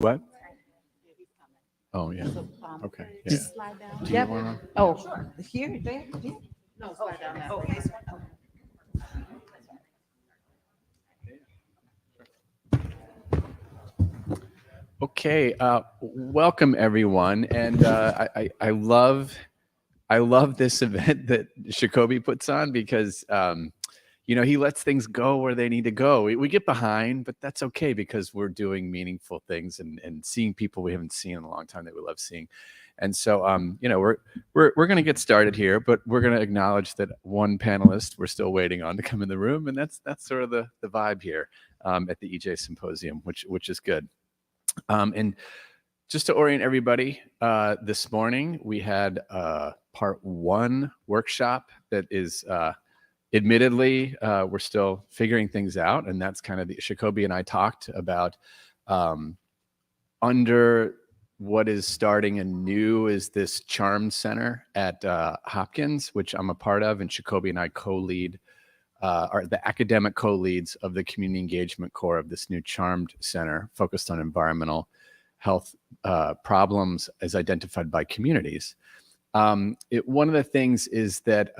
What? Oh, yeah. Okay. Yeah. Just slide down. Do you want to? Oh, sure. Here, there. Yeah. No, slide down that way. Okay. Welcome everyone, and I love this event that Jacoby puts on because he lets things go where they need to go. We get behind, but that's okay because we're doing meaningful things and seeing people we haven't seen in a long time that we love seeing. And so, we're going to get started here, but we're going to acknowledge that one panelist we're still waiting on to come in the room, and that's sort of the vibe here at the EJ Symposium, which is good. And just to orient everybody, this morning we had a part one workshop that is admittedly, we're still figuring things out, and that's kind of Jacoby and I talked about under what is starting anew is this Charm Center at Hopkins, which I'm a part of, and Jacoby and I co-lead, are the academic co-leads of the community engagement core of this new Charmed Center focused on environmental health problems as identified by communities. One of the things is that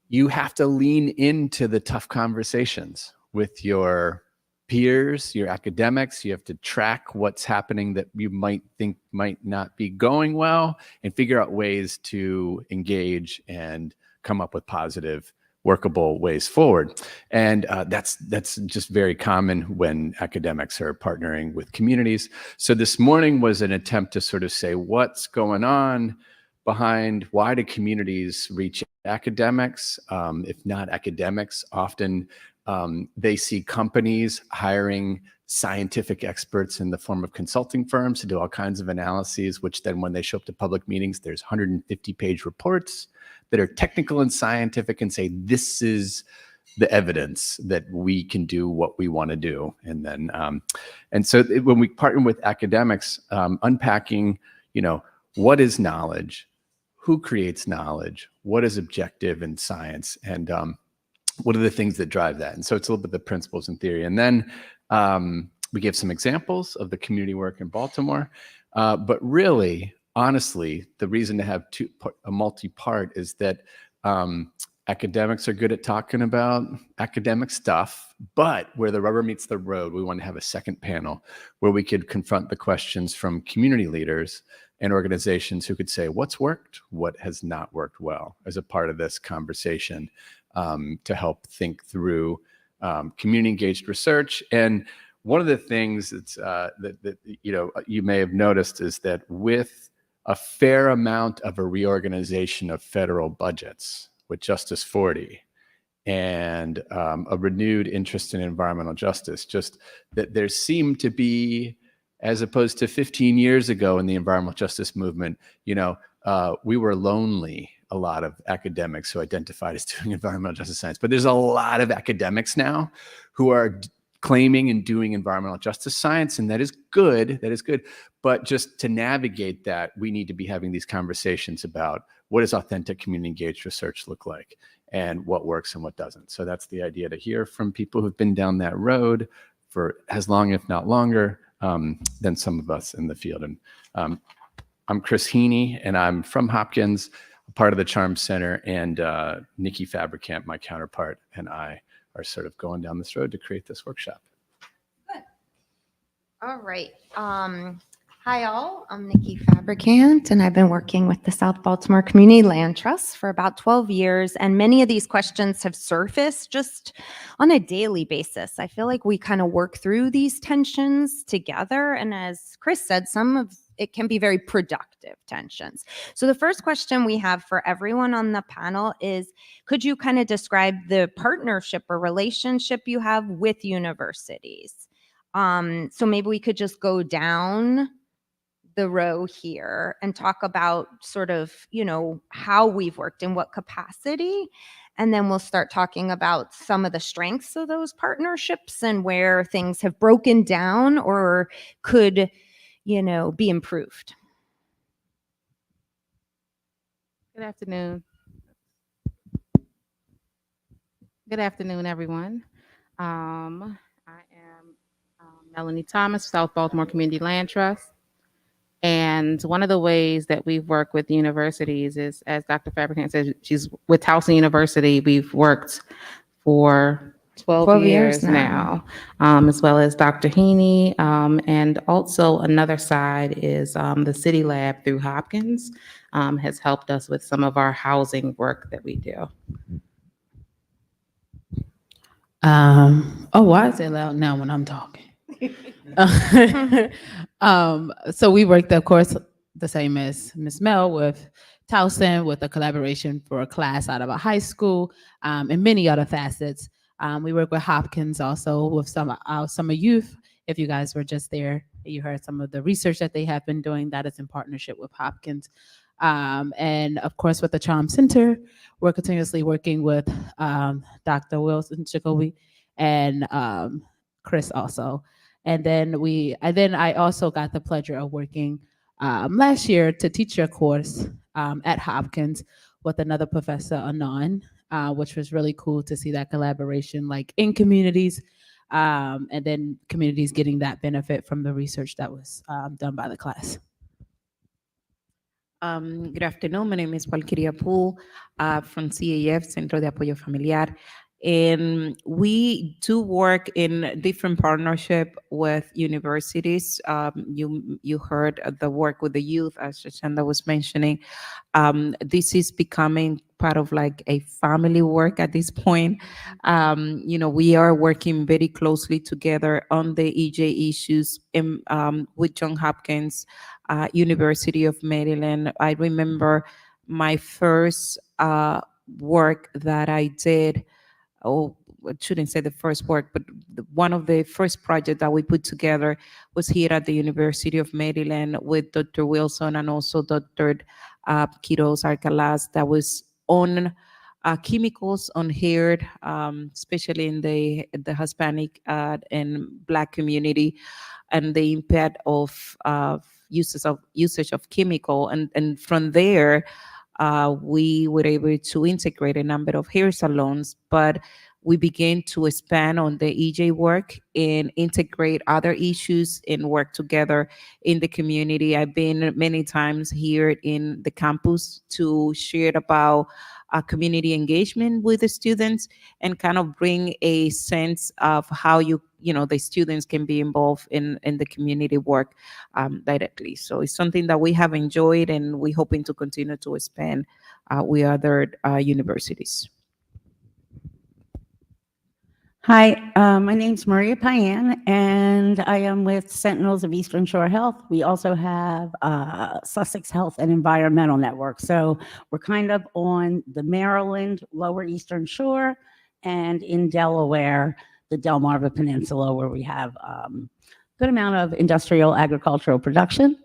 you have to lean into the tough conversations with your peers, your academics. You have to track what's happening that you might think might not be going well and figure out ways to engage and come up with positive, workable ways forward. And that's just very common when academics are partnering with communities. So this morning was an attempt to sort of say what's going on behind why do communities reach academics, if not academics. Often they see companies hiring scientific experts in the form of consulting firms to do all kinds of analyses, which then when they show up to public meetings, there's 150-page reports that are technical and scientific and say, this is the evidence that we can do what we want to do. And then, and so when we partner with academics, unpacking, what is knowledge? Who creates knowledge? What is objective in science? And what are the things that drive that? And so it's a little bit the principles and theory. And then we give some examples of the community work in Baltimore. But really, honestly, the reason to have a multi-part is that academics are good at talking about academic stuff, but where the rubber meets the road, we want to have a second panel where we could confront the questions from community leaders and organizations who could say what's worked, what has not worked well as a part of this conversation to help think through community engaged research. And one of the things that's, that you may have noticed is that with a fair amount of a reorganization of federal budgets with Justice 40 and a renewed interest in environmental justice, just that there seemed to be, as opposed to 15 years ago in the environmental justice movement, we were lonely, a lot of academics who identified as doing environmental justice science. But there's a lot of academics now who are claiming and doing environmental justice science, and that is good. That is good. But just to navigate that, we need to be having these conversations about what does authentic community engaged research look like and what works and what doesn't. So that's the idea, to hear from people who've been down that road for as long, if not longer, than some of us in the field. And I'm Chris Heaney, and I'm from Hopkins, part of the Charm Center, and Nikki Fabricant, my counterpart, and I are sort of going down this road to create this workshop. Good. All right. Hi, all. I'm Nikki Fabricant, and I've been working with the South Baltimore Community Land Trust for about 12 years, and many of these questions have surfaced just on a daily basis. I feel like we kind of work through these tensions together, and as Chris said, some of it can be very productive tensions. So the first question we have for everyone on the panel is, could you kind of describe the partnership or relationship you have with universities? So maybe we could just go down the row here and talk about sort of, how we've worked in what capacity. And then we'll start talking about some of the strengths of those partnerships and where things have broken down or could, be improved. Good afternoon. Good afternoon, everyone. I am Melanie Thomas, South Baltimore Community Land Trust. And one of the ways that we've worked with universities is, as Dr. Fabricant said, she's with Towson University. We've worked for 12 years now, as well as Dr. Heaney. And also another side is the City Lab through Hopkins has helped us with some of our housing work that we do. Why is it loud now when I'm talking? So we worked, of course, the same as Ms. Mel with Towson, with a collaboration for a class out of a high school, and many other facets. We work with Hopkins also with some summer youth. If you guys were just there, you heard some of the research that they have been doing. That is in partnership with Hopkins. And of course, with the Charm Center, we're continuously working with Dr. Wilson Jacoby and Chris also. And then I also got the pleasure of working last year to teach a course at Hopkins with another professor, Anon, which was really cool to see that collaboration like in communities, and then communities getting that benefit from the research that was done by the class. Good afternoon. My name is Valkyria Poole from CEF, Centro de Apoyo Familiar. And we do work in different partnership with universities. You heard the work with the youth, as Shashanda was mentioning. This is becoming part of like a family work at this point. We are working very closely together on the EJ issues with Johns Hopkins, University of Maryland. I remember my first work that I did. I shouldn't say the first work, but one of the first projects that we put together was here at the University of Maryland with Dr. Wilson and also Dr. Quiroz Alcalaz, that was on chemicals on hair, especially in the Hispanic and Black community, and the impact of usage of chemical. And from there, we were able to integrate a number of hair salons, but we began to expand on the EJ work and integrate other issues and work together in the community. I've been many times here in the campus to share about community engagement with the students and kind of bring a sense of how the students can be involved in the community work directly. So it's something that we have enjoyed, and we're hoping to continue to expand with other universities. Hi, my name's Maria Payan, and I am with Sentinels of Eastern Shore Health. We also have Sussex Health and Environmental Network. So we're kind of on the Maryland Lower Eastern Shore and in Delaware, the Delmarva Peninsula, where we have a good amount of industrial agricultural production.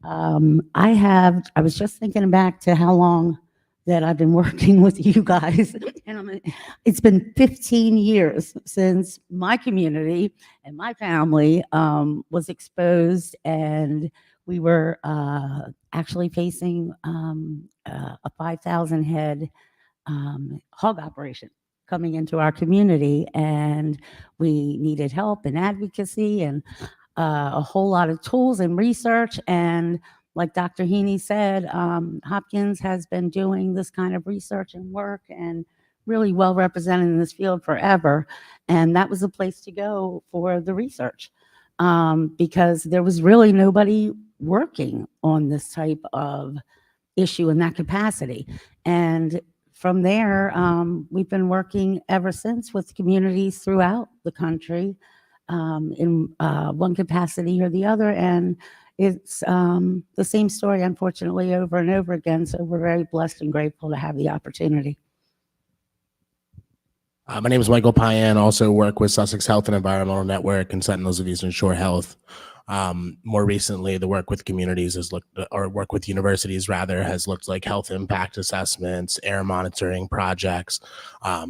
I was just thinking back to how long that I've been working with you guys. And it's been 15 years since my community and my family was exposed, and we were actually facing a 5,000 head hog operation coming into our community, and we needed help and advocacy and a whole lot of tools and research. And like Dr. Heaney said, Hopkins has been doing this kind of research and work and really well represented in this field forever. And that was the place to go for the research because there was really nobody working on this type of issue in that capacity. And from there, we've been working ever since with communities throughout the country in one capacity or the other. And it's the same story, unfortunately, over and over again. So we're very blessed and grateful to have the opportunity. My name is Michael Payan, also work with Sussex Health and Environmental Network and Sentinels of Eastern Shore Health. More recently, the work with communities work with universities rather, has looked like health impact assessments, air monitoring projects,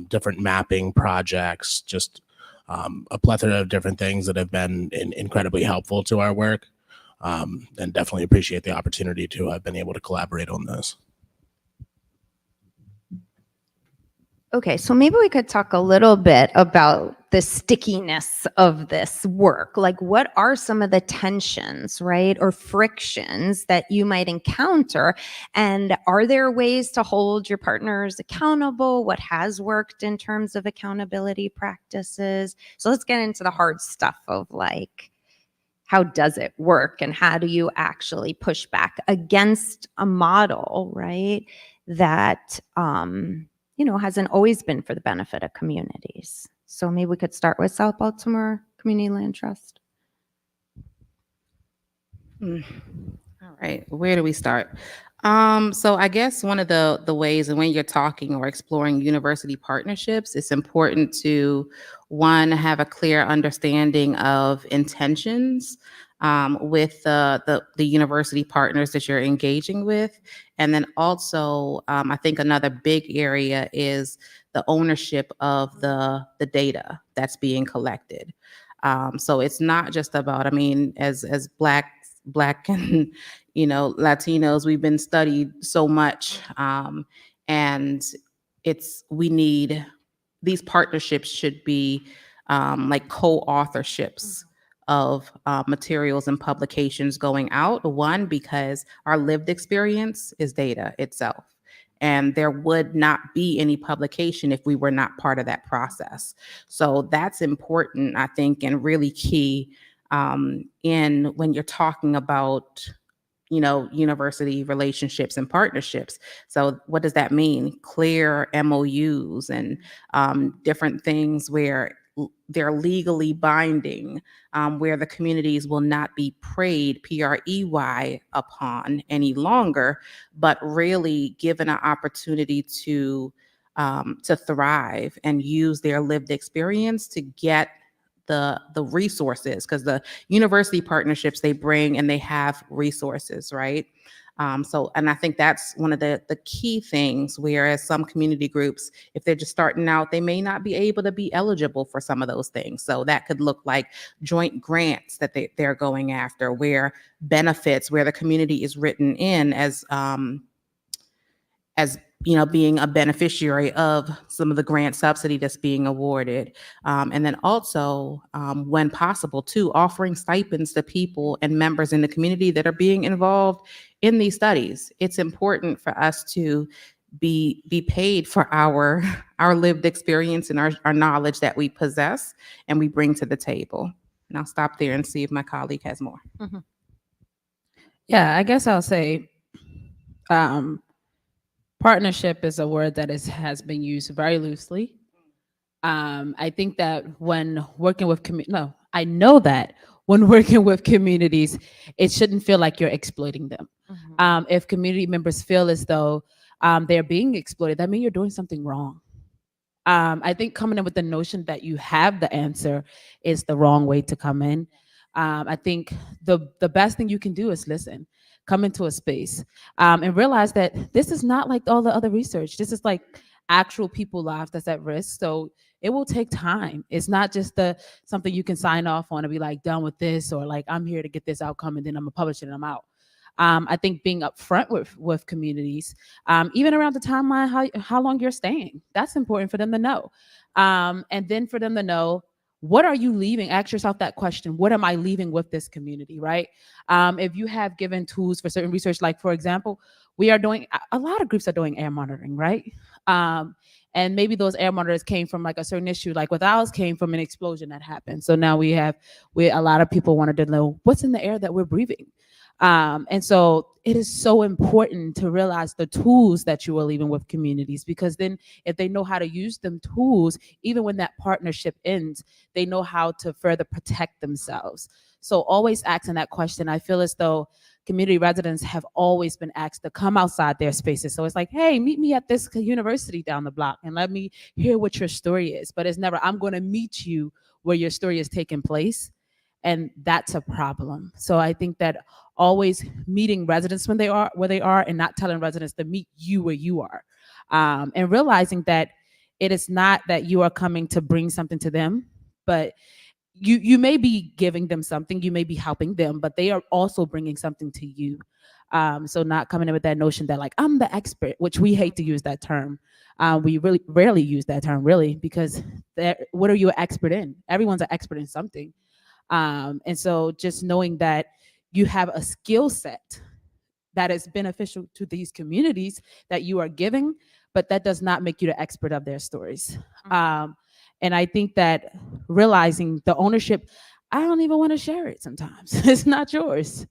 different mapping projects, just a plethora of different things that have been incredibly helpful to our work. And definitely appreciate the opportunity to have been able to collaborate on this. Okay, so maybe we could talk a little bit about the stickiness of this work? Like, what are some of the tensions, right, or frictions that you might encounter? And are there ways to hold your partners accountable? What has worked in terms of accountability practices? So let's get into the hard stuff of like, how does it work and how do you actually push back against a model, right, that hasn't always been for the benefit of communities? So maybe we could start with South Baltimore Community Land Trust. All right, where do we start? So I guess one of the ways, and when you're talking or exploring university partnerships, it's important to, one, have a clear understanding of intentions with the university partners that you're engaging with. And then also, I think another big area is the ownership of the data that's being collected. So it's not just about, I mean, as Black and Latinos, we've been studied so much, and we need, these partnerships should be like co-authorships of materials and publications going out. One, because our lived experience is data itself, and there would not be any publication if we were not part of that process. So that's important, I think, and really key in when you're talking about university relationships and partnerships. So what does that mean? Clear MOUs and different things where they're legally binding, where the communities will not be preyed, PREY, upon any longer, but really given an opportunity to thrive and use their lived experience to get the resources, because the university partnerships, they bring and they have resources, right? And I think that's one of the key things, whereas some community groups, if they're just starting out, they may not be able to be eligible for some of those things. So that could look like joint grants that they're going after, where benefits, where the community is written in as being a beneficiary of some of the grant subsidy that's being awarded. And then also, when possible, too, offering stipends to people and members in the community that are being involved in these studies. It's important for us to be paid for our lived experience and our knowledge that we possess and we bring to the table. And I'll stop there and see if my colleague has more. Mm-hmm. Yeah, I guess I'll say partnership is a word that has been used very loosely. I think that when working with I know that when working with communities, it shouldn't feel like you're exploiting them. Mm-hmm. If community members feel as though they're being exploited, that means you're doing something wrong. I think coming in with the notion that you have the answer is the wrong way to come in. I think the best thing you can do is listen, come into a space, and realize that this is not like all the other research. This is like actual people lives that's at risk. So it will take time. It's not just something you can sign off on and be like, done with this, or like, I'm here to get this outcome and then I'm gonna publish it and I'm out. I think being upfront with communities, even around the timeline, how long you're staying, that's important for them to know. And then for them to know, what are you leaving? Ask yourself that question. What am I leaving with this community, right? If you have given tools for certain research, like for example, we are doing, a lot of groups are doing air monitoring, right? And maybe those air monitors came from like a certain issue, like with ours came from an explosion that happened. So now a lot of people wanted to know what's in the air that we're breathing. And so it is so important to realize the tools that you are leaving with communities, because then if they know how to use them tools, even when that partnership ends, they know how to further protect themselves. So always asking that question. I feel as though community residents have always been asked to come outside their spaces. So it's like, hey, meet me at this university down the block and let me hear what your story is. But it's never, I'm going to meet you where your story is taking place. And that's a problem. So I think that always meeting residents when they are where they are, and not telling residents to meet you where you are, and realizing that it is not that you are coming to bring something to them, but you may be giving them something, you may be helping them, but they are also bringing something to you. So not coming in with that notion that like I'm the expert, which we hate to use that term. We really rarely use that term, really, because what are you an expert in? Everyone's an expert in something. And so just knowing that you have a skill set that is beneficial to these communities that you are giving, but that does not make you the expert of their stories. And I think that realizing the ownership, I don't even want to share it sometimes. It's not yours.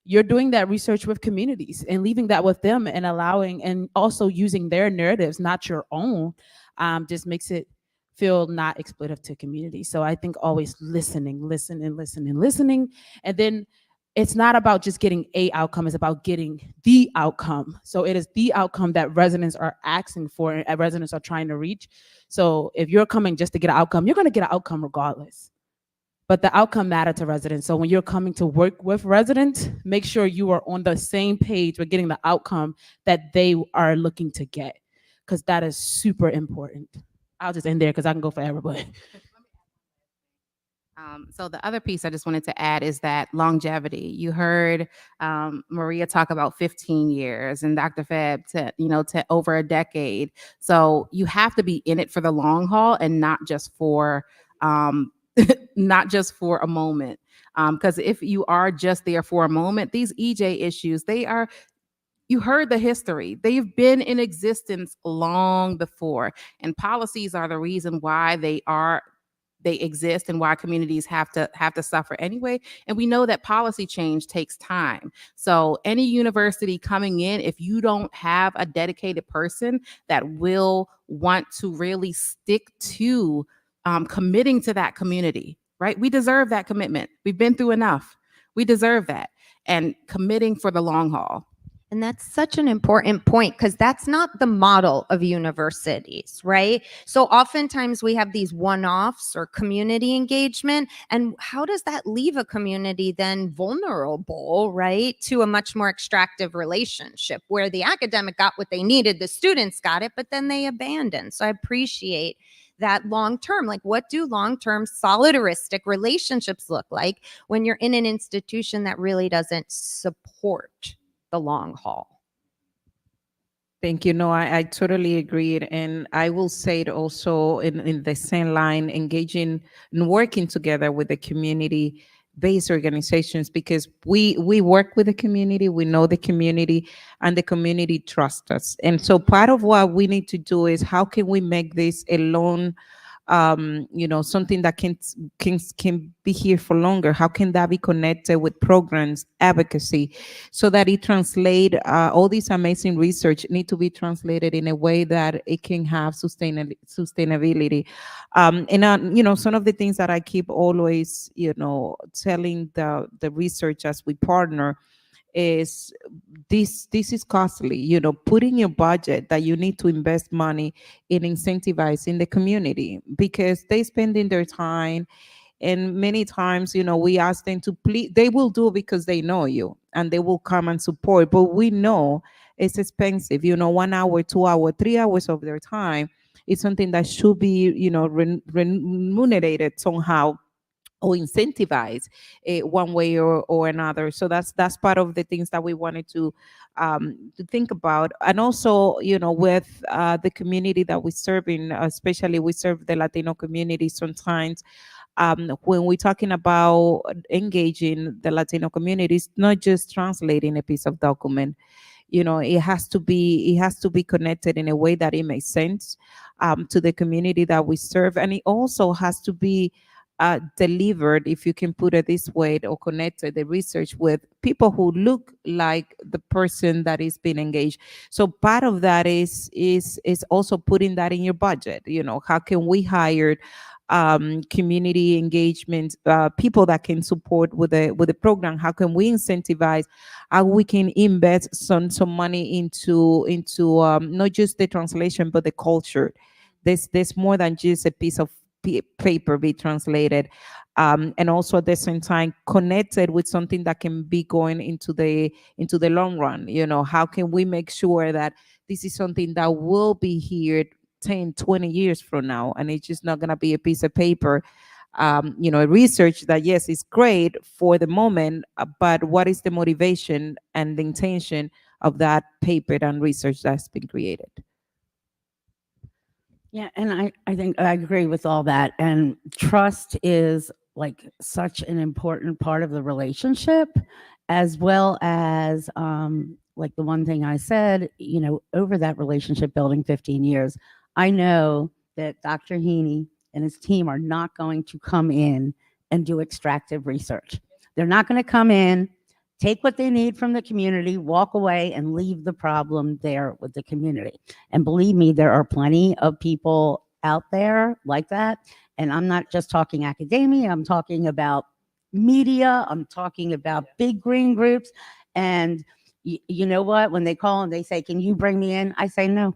You're doing that research with communities and leaving that with them and allowing and also using their narratives, not your own, just makes it feel not exploitative to communities. So I think always listening. And then it's not about just getting a outcome, it's about getting the outcome. So it is the outcome that residents are asking for and residents are trying to reach. So if you're coming just to get an outcome, you're going to get an outcome regardless. But the outcome matters to residents. So when you're coming to work with residents, make sure you are on the same page with getting the outcome that they are looking to get, because that is super important. I'll just end there because I can go forever, but So the other piece I just wanted to add is that longevity. You heard Maria talk about 15 years and Dr. Feb to over a decade. So you have to be in it for the long haul and not just for not just for a moment. Because if you are just there for a moment, these EJ issues, you heard the history. They've been in existence long before, and policies are the reason why they exist and why communities have to suffer anyway. And we know that policy change takes time. So any university coming in, if you don't have a dedicated person that will want to really stick to committing to that community, right? We deserve that commitment. We've been through enough. We deserve that. And committing for the long haul. And that's such an important point, because that's not the model of universities, right? So oftentimes we have these one-offs or community engagement. And how does that leave a community then vulnerable, right, to a much more extractive relationship where the academic got what they needed, the students got it, but then they abandoned. So I appreciate that long-term, like what do long-term solidaristic relationships look like when you're in an institution that really doesn't support the long haul? Thank you. No, I totally agree. And I will say it also in the same line, engaging and working together with the community-based organizations, because we work with the community, we know the community, and the community trusts us. And so part of what we need to do is how can we make this a long something that can be here for longer? How can that be connected with programs, advocacy, so that it translate all this amazing research need to be translated in a way that it can have sustainability. Some of the things that I keep always, telling the research as we partner is this is costly, putting your budget that you need to invest money in incentivizing the community, because they spending their time, and many times, we ask them to please, they will do it because they know you and they will come and support, but we know it's expensive, 1 hour, 2 hour, 3 hours of their time is something that should be, remunerated somehow or incentivize one way or another. So that's part of the things that we wanted to think about. And also, with the community that we serve in, especially we serve the Latino community sometimes. When we're talking about engaging the Latino community, it's not just translating a piece of document. It has to be connected in a way that it makes sense to the community that we serve, and it also has to be delivered, if you can put it this way, or connected the research with people who look like the person that is being engaged. So part of that is also putting that in your budget. How can we hire community engagement people that can support with the program? How can we incentivize? How we can invest some money into not just the translation but the culture. There's more than just a piece of paper be translated, and also at the same time connected with something that can be going into the long run. How can we make sure that this is something that will be here 10, 20 years from now, and it's just not going to be a piece of paper a research that, yes, is great for the moment, but what is the motivation and the intention of that paper and research that's been created? Yeah, and I think I agree with all that. And trust is like such an important part of the relationship, as well as like the one thing I said, over that relationship building 15 years, I know that Dr. Heaney and his team are not going to come in and do extractive research. They're not going to come in, take what they need from the community, walk away, and leave the problem there with the community. And believe me, there are plenty of people out there like that. And I'm not just talking academia, I'm talking about media, I'm talking about big green groups. And you know what? When they call and they say, "Can you bring me in?" I say no.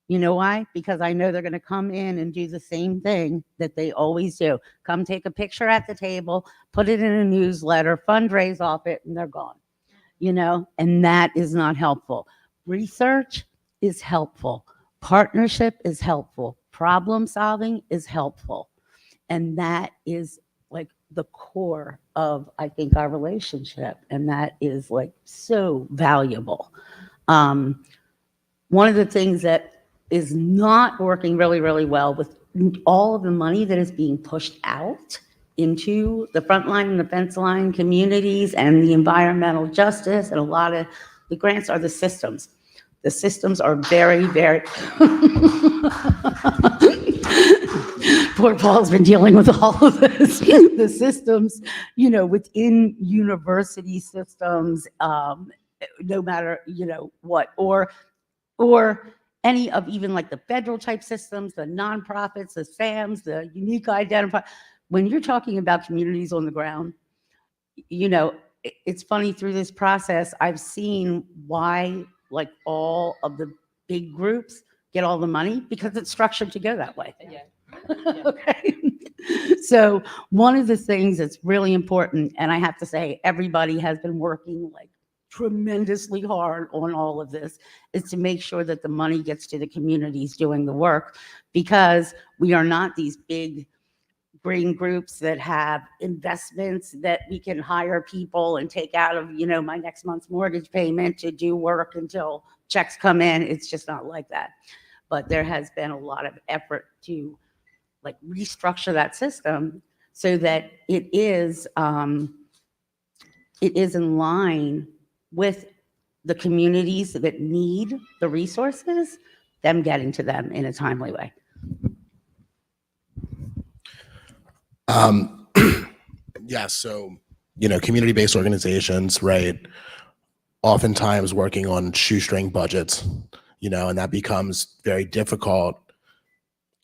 You know why? Because I know they're going to come in and do the same thing that they always do. Come take a picture at the table, put it in a newsletter, fundraise off it, and they're gone. And that is not helpful. Research is helpful. Partnership is helpful. Problem solving is helpful. And that is like the core of, I think, our relationship. And that is like so valuable. One of the things that is not working really, really well with all of the money that is being pushed out into the front line and the fence line communities and the environmental justice, and a lot of the grants are the systems. The systems are very, very, poor Paul's been dealing with all of this. The systems, within university systems, no matter, what, or any of even like the federal type systems, the nonprofits, the SAMs, the unique identifier. When you're talking about communities on the ground, it's funny, through this process, I've seen why like all of the big groups get all the money, because it's structured to go that way. Yeah. Okay. So one of the things that's really important, and I have to say, everybody has been working like tremendously hard on all of this, is to make sure that the money gets to the communities doing the work, because we are not these big green groups that have investments that we can hire people and take out of, my next month's mortgage payment to do work until checks come in. It's just not like that. But there has been a lot of effort to like restructure that system so that it is in line with the communities that need the resources, them getting to them in a timely way. Yeah, so, community-based organizations, right, oftentimes working on shoestring budgets, and that becomes very difficult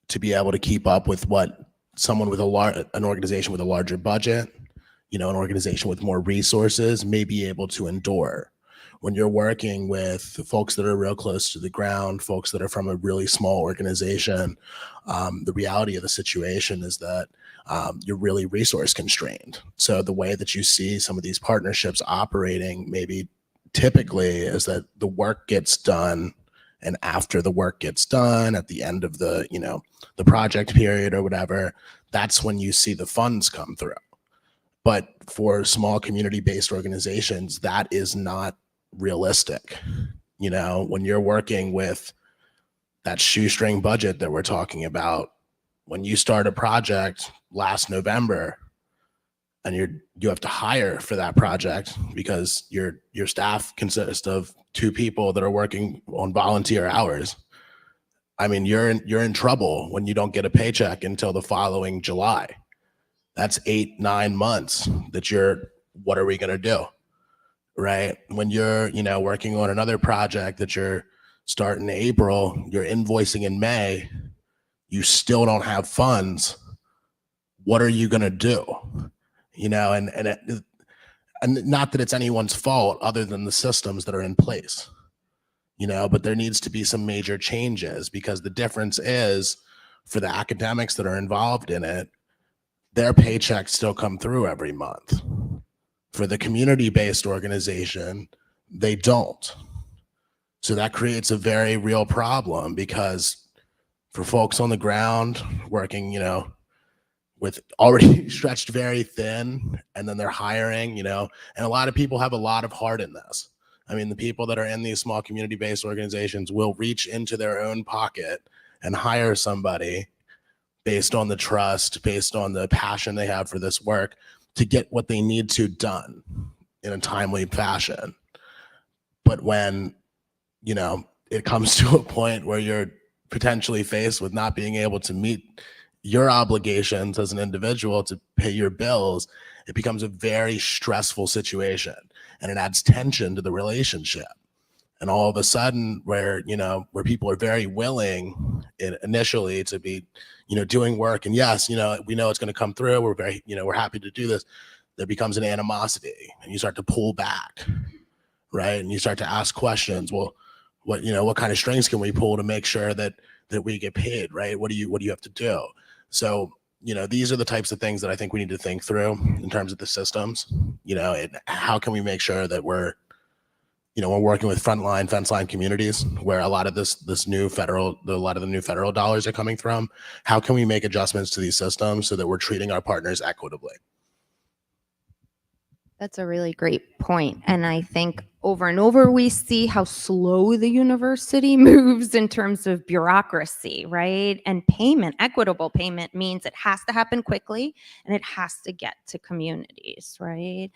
to be able to keep up with what someone with an organization with a larger budget, an organization with more resources may be able to endure. When you're working with folks that are real close to the ground, folks that are from a really small organization, the reality of the situation is that you're really resource constrained. So the way that you see some of these partnerships operating maybe typically is that the work gets done, and after the work gets done, at the end of the, the project period or whatever, that's when you see the funds come through. But for small community-based organizations, that is not realistic. When you're working with that shoestring budget that we're talking about, when you start a project last November and you have to hire for that project because your staff consists of 2 people that are working on volunteer hours, I mean, you're in trouble when you don't get a paycheck until the following July. That's 8-9 months that what are we going to do? Right? When you're, working on another project that you're starting in April, you're invoicing in May, you still don't have funds. What are you going to do? And not that it's anyone's fault other than the systems that are in place, but there needs to be some major changes, because the difference is, for the academics that are involved in it, their paychecks still come through every month. For the community-based organization, they don't. So that creates a very real problem, because for folks on the ground working, with already stretched very thin, and then they're hiring, and a lot of people have a lot of heart in this. I mean, the people that are in these small community-based organizations will reach into their own pocket and hire somebody based on the trust, based on the passion they have for this work to get what they need to done in a timely fashion. But when, it comes to a point where you're potentially faced with not being able to meet your obligations as an individual to pay your bills, it becomes a very stressful situation, and it adds tension to the relationship. And all of a sudden, where people are very willing initially to be, doing work, and yes, we know it's going to come through. We're very, we're happy to do this. There becomes an animosity, and you start to pull back, right? And you start to ask questions. Well, what kind of strings can we pull to make sure that we get paid, right? What do you have to do? So, these are the types of things that I think we need to think through in terms of the systems. And how can we make sure that we're working with fence line communities where a lot of the new federal dollars are coming from. How can we make adjustments to these systems so that we're treating our partners equitably? That's a really great point. And I think over and over, we see how slow the university moves in terms of bureaucracy, right? And payment, equitable payment means it has to happen quickly and it has to get to communities, right?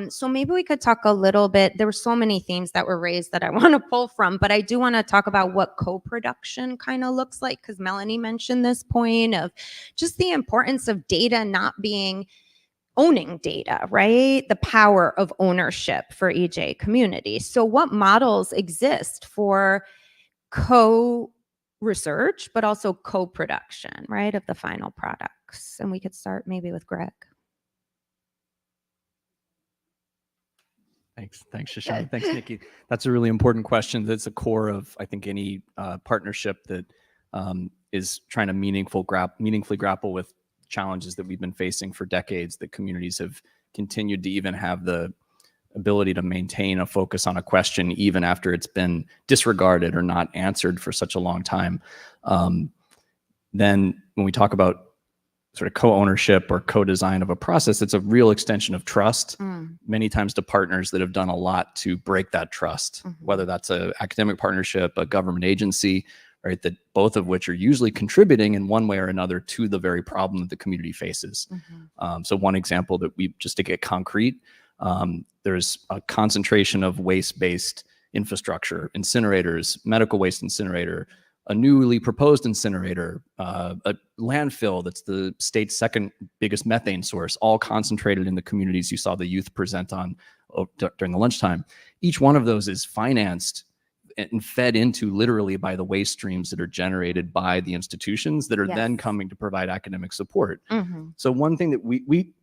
So maybe we could talk a little bit. There were so many themes that were raised that I want to pull from, but I do want to talk about what co-production kind of looks like, because Melanie mentioned this point of just the importance of data not being owning data, right? The power of ownership for EJ communities. So what models exist for co-research, but also co-production, right, of the final products? And we could start maybe with Greg. Thanks, Shoshana. Thanks, Nikki. That's a really important question. That's the core of, I think, any partnership that is trying to meaningfully grapple with challenges that we've been facing for decades, that communities have continued to even have the ability to maintain a focus on a question even after it's been disregarded or not answered for such a long time. Then when we talk about sort of co-ownership or co-design of a process, it's a real extension of trust, many times to partners that have done a lot to break that trust, whether that's an academic partnership, a government agency, right, that both of which are usually contributing in one way or another to the very problem that the community faces. So one example that just to get concrete, there's a concentration of waste-based infrastructure, incinerators, medical waste incinerator, a newly proposed incinerator, a landfill that's the state's second biggest methane source, all concentrated in the communities you saw the youth present on during the lunchtime. Each one of those is financed and fed into literally by the waste streams that are generated by the institutions that are then coming to provide academic support. So one thing that we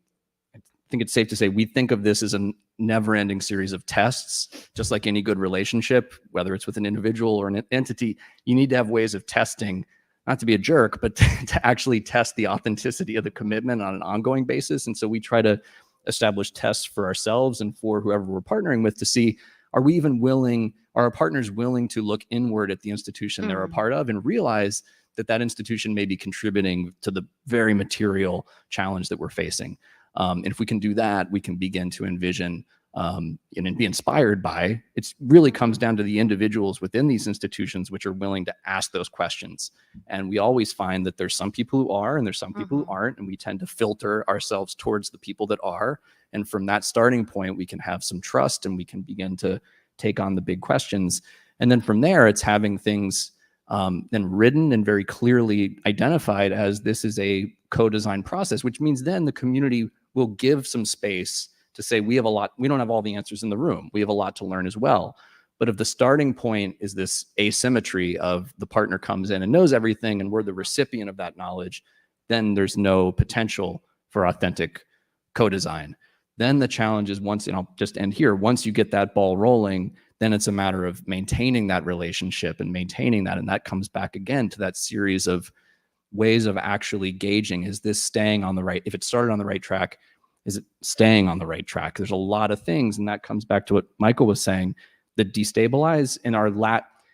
think it's safe to say, we think of this as a never-ending series of tests, just like any good relationship, whether it's with an individual or an entity. You need to have ways of testing, not to be a jerk, but to actually test the authenticity of the commitment on an ongoing basis. And so we try to establish tests for ourselves and for whoever we're partnering with to see, are our partners willing to look inward at the institution they're a part of and realize that that institution may be contributing to the very material challenge that we're facing? And if we can do that, we can begin to envision and be inspired by, it really comes down to the individuals within these institutions which are willing to ask those questions. And we always find that there's some people who are and there's some people who aren't, and we tend to filter ourselves towards the people that are. And from that starting point, we can have some trust and we can begin to take on the big questions. And then from there, it's having things then written and very clearly identified as this is a co-design process, which means then the community will give some space to say, we don't have all the answers in the room. We have a lot to learn as well. But if the starting point is this asymmetry of the partner comes in and knows everything and we're the recipient of that knowledge, then there's no potential for authentic co-design. Then the challenge is once, and I'll just end here, once you get that ball rolling, then it's a matter of maintaining that relationship and maintaining that. And that comes back again to that series of ways of actually gauging, is this staying on the right, if it started on the right track, is it staying on the right track? There's a lot of things, and that comes back to what Michael was saying, that destabilize in our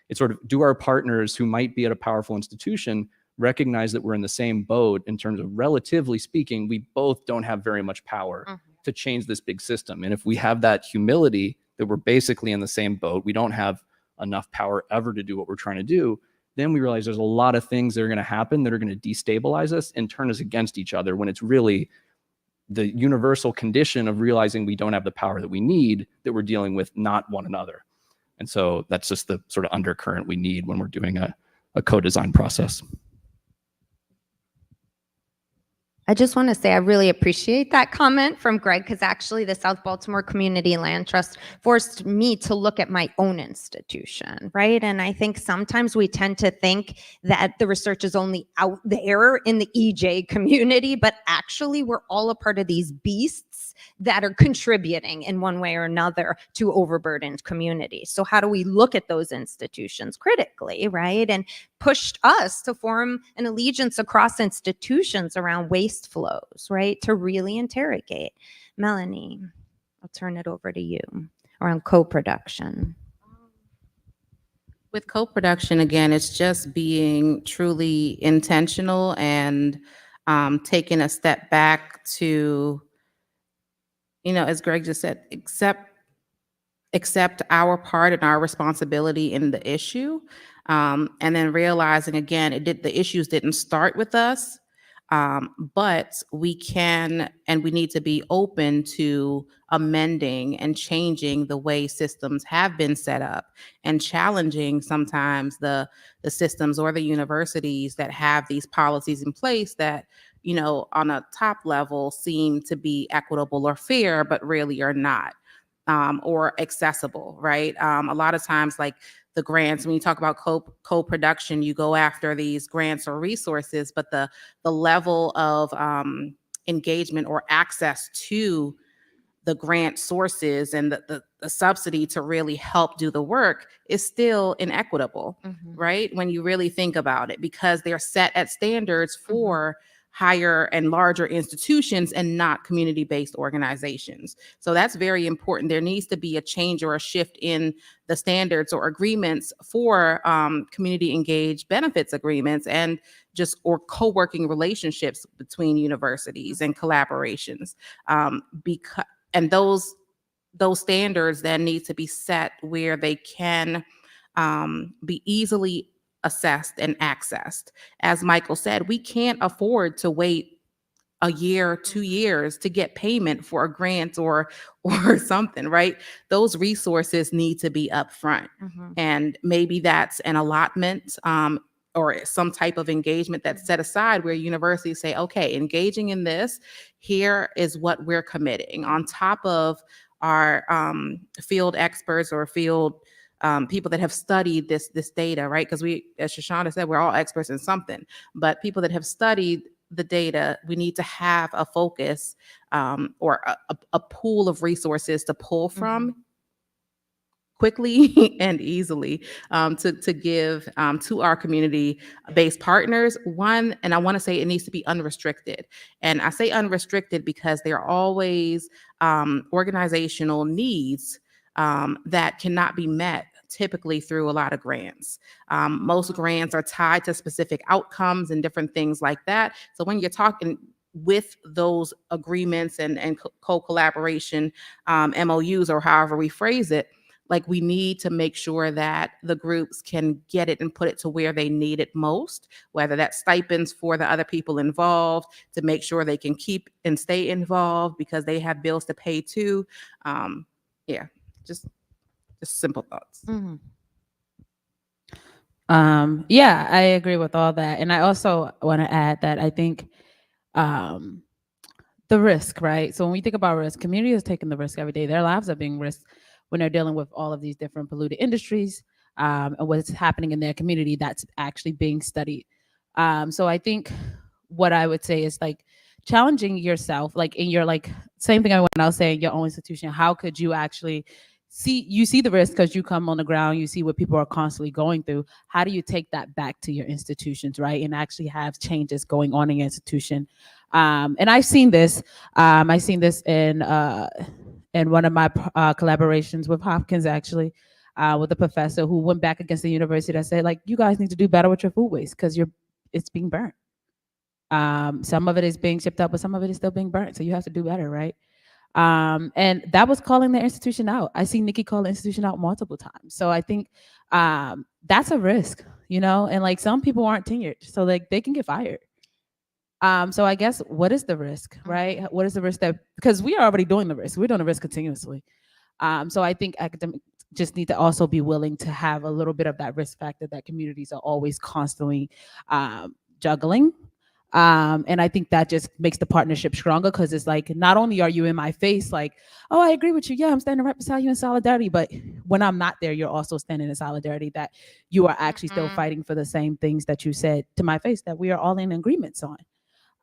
it's sort of, do our partners who might be at a powerful institution, recognize that we're in the same boat in terms of, relatively speaking, we both don't have very much power to change this big system. And if we have that humility that we're basically in the same boat, we don't have enough power ever to do what we're trying to do, then we realize there's a lot of things that are going to happen that are going to destabilize us and turn us against each other, when it's really the universal condition of realizing we don't have the power that we need that we're dealing with, not one another. And so that's just the sort of undercurrent we need when we're doing a co-design process. I just want to say I really appreciate that comment from Greg, because actually the South Baltimore Community Land Trust forced me to look at my own institution, right? And I think sometimes we tend to think that the research is only out there in the EJ community, but actually we're all a part of these beasts that are contributing in one way or another to overburdened communities. So how do we look at those institutions critically, right? And pushed us to form an allegiance across institutions around waste flows, right? To really interrogate. Melanie, I'll turn it over to you around co-production. With co-production, again, it's just being truly intentional and taking a step back to, as Greg just said, accept our part and our responsibility in the issue, and then realizing, again, the issues didn't start with us, but we can and we need to be open to amending and changing the way systems have been set up, and challenging sometimes the systems or the universities that have these policies in place that, on a top level seem to be equitable or fair, but really are not. Or accessible, right? A lot of times, like the grants, when you talk about co-production, you go after these grants or resources, but the level of engagement or access to the grant sources and the subsidy to really help do the work is still inequitable, right? When you really think about it, because they're set at standards for higher and larger institutions and not community-based organizations. So that's very important. There needs to be a change or a shift in the standards or agreements for community engaged benefits agreements, and or co-working relationships between universities and collaborations. And those standards then need to be set where they can be easily assessed and accessed. As Michael said, we can't afford to wait a year, 2 years to get payment for a grant or something, right? Those resources need to be upfront. And maybe that's an allotment or some type of engagement that's set aside where universities say, okay, engaging in this, here is what we're committing on top of our field experts or field people that have studied this data, right? Because we, as Shoshana said, we're all experts in something, but people that have studied the data, we need to have a focus or a pool of resources to pull from quickly and easily to give to our community-based partners. One, and I want to say it needs to be unrestricted. And I say unrestricted because there are always organizational needs that cannot be met typically through a lot of grants. Most grants are tied to specific outcomes and different things like that. So when you're talking with those agreements and co-collaboration MOUs, or however we phrase it, like, we need to make sure that the groups can get it and put it to where they need it most, whether that's stipends for the other people involved, to make sure they can keep and stay involved because they have bills to pay too. Just simple thoughts. Yeah, I agree with all that. And I also want to add that I think the risk, right? So when we think about risk, community is taking the risk every day. Their lives are being risked when they're dealing with all of these different polluted industries and what's happening in their community that's actually being studied. So I think what I would say is, like, challenging yourself, like in your, like, same thing I was saying, your own institution. How could you actually see the risk because you come on the ground, you see what people are constantly going through. How do you take that back to your institutions, right? And actually have changes going on in your institution. And I've seen this. I've seen this in one of my collaborations with Hopkins, actually, with a professor who went back against the university that said, like, you guys need to do better with your food waste because you're it's being burnt. Some of it is being shipped out, but some of it is still being burnt. So you have to do better, right? And that was calling the institution out. I see Nikki call the institution out multiple times. So I think that's a risk, you know, and like some people aren't tenured, so like they can get fired. So I guess what is the risk, right? What is the risk that, because we are already doing the risk, we're doing the risk continuously. So I think academics just need to also be willing to have a little bit of that risk factor that communities are always constantly juggling. And I think that just makes the partnership stronger, because it's like, not only are you in my face, like, oh, I agree with you. Yeah, I'm standing right beside you in solidarity. But when I'm not there, you're also standing in solidarity that you are actually still fighting for the same things that you said to my face that we are all in agreements on.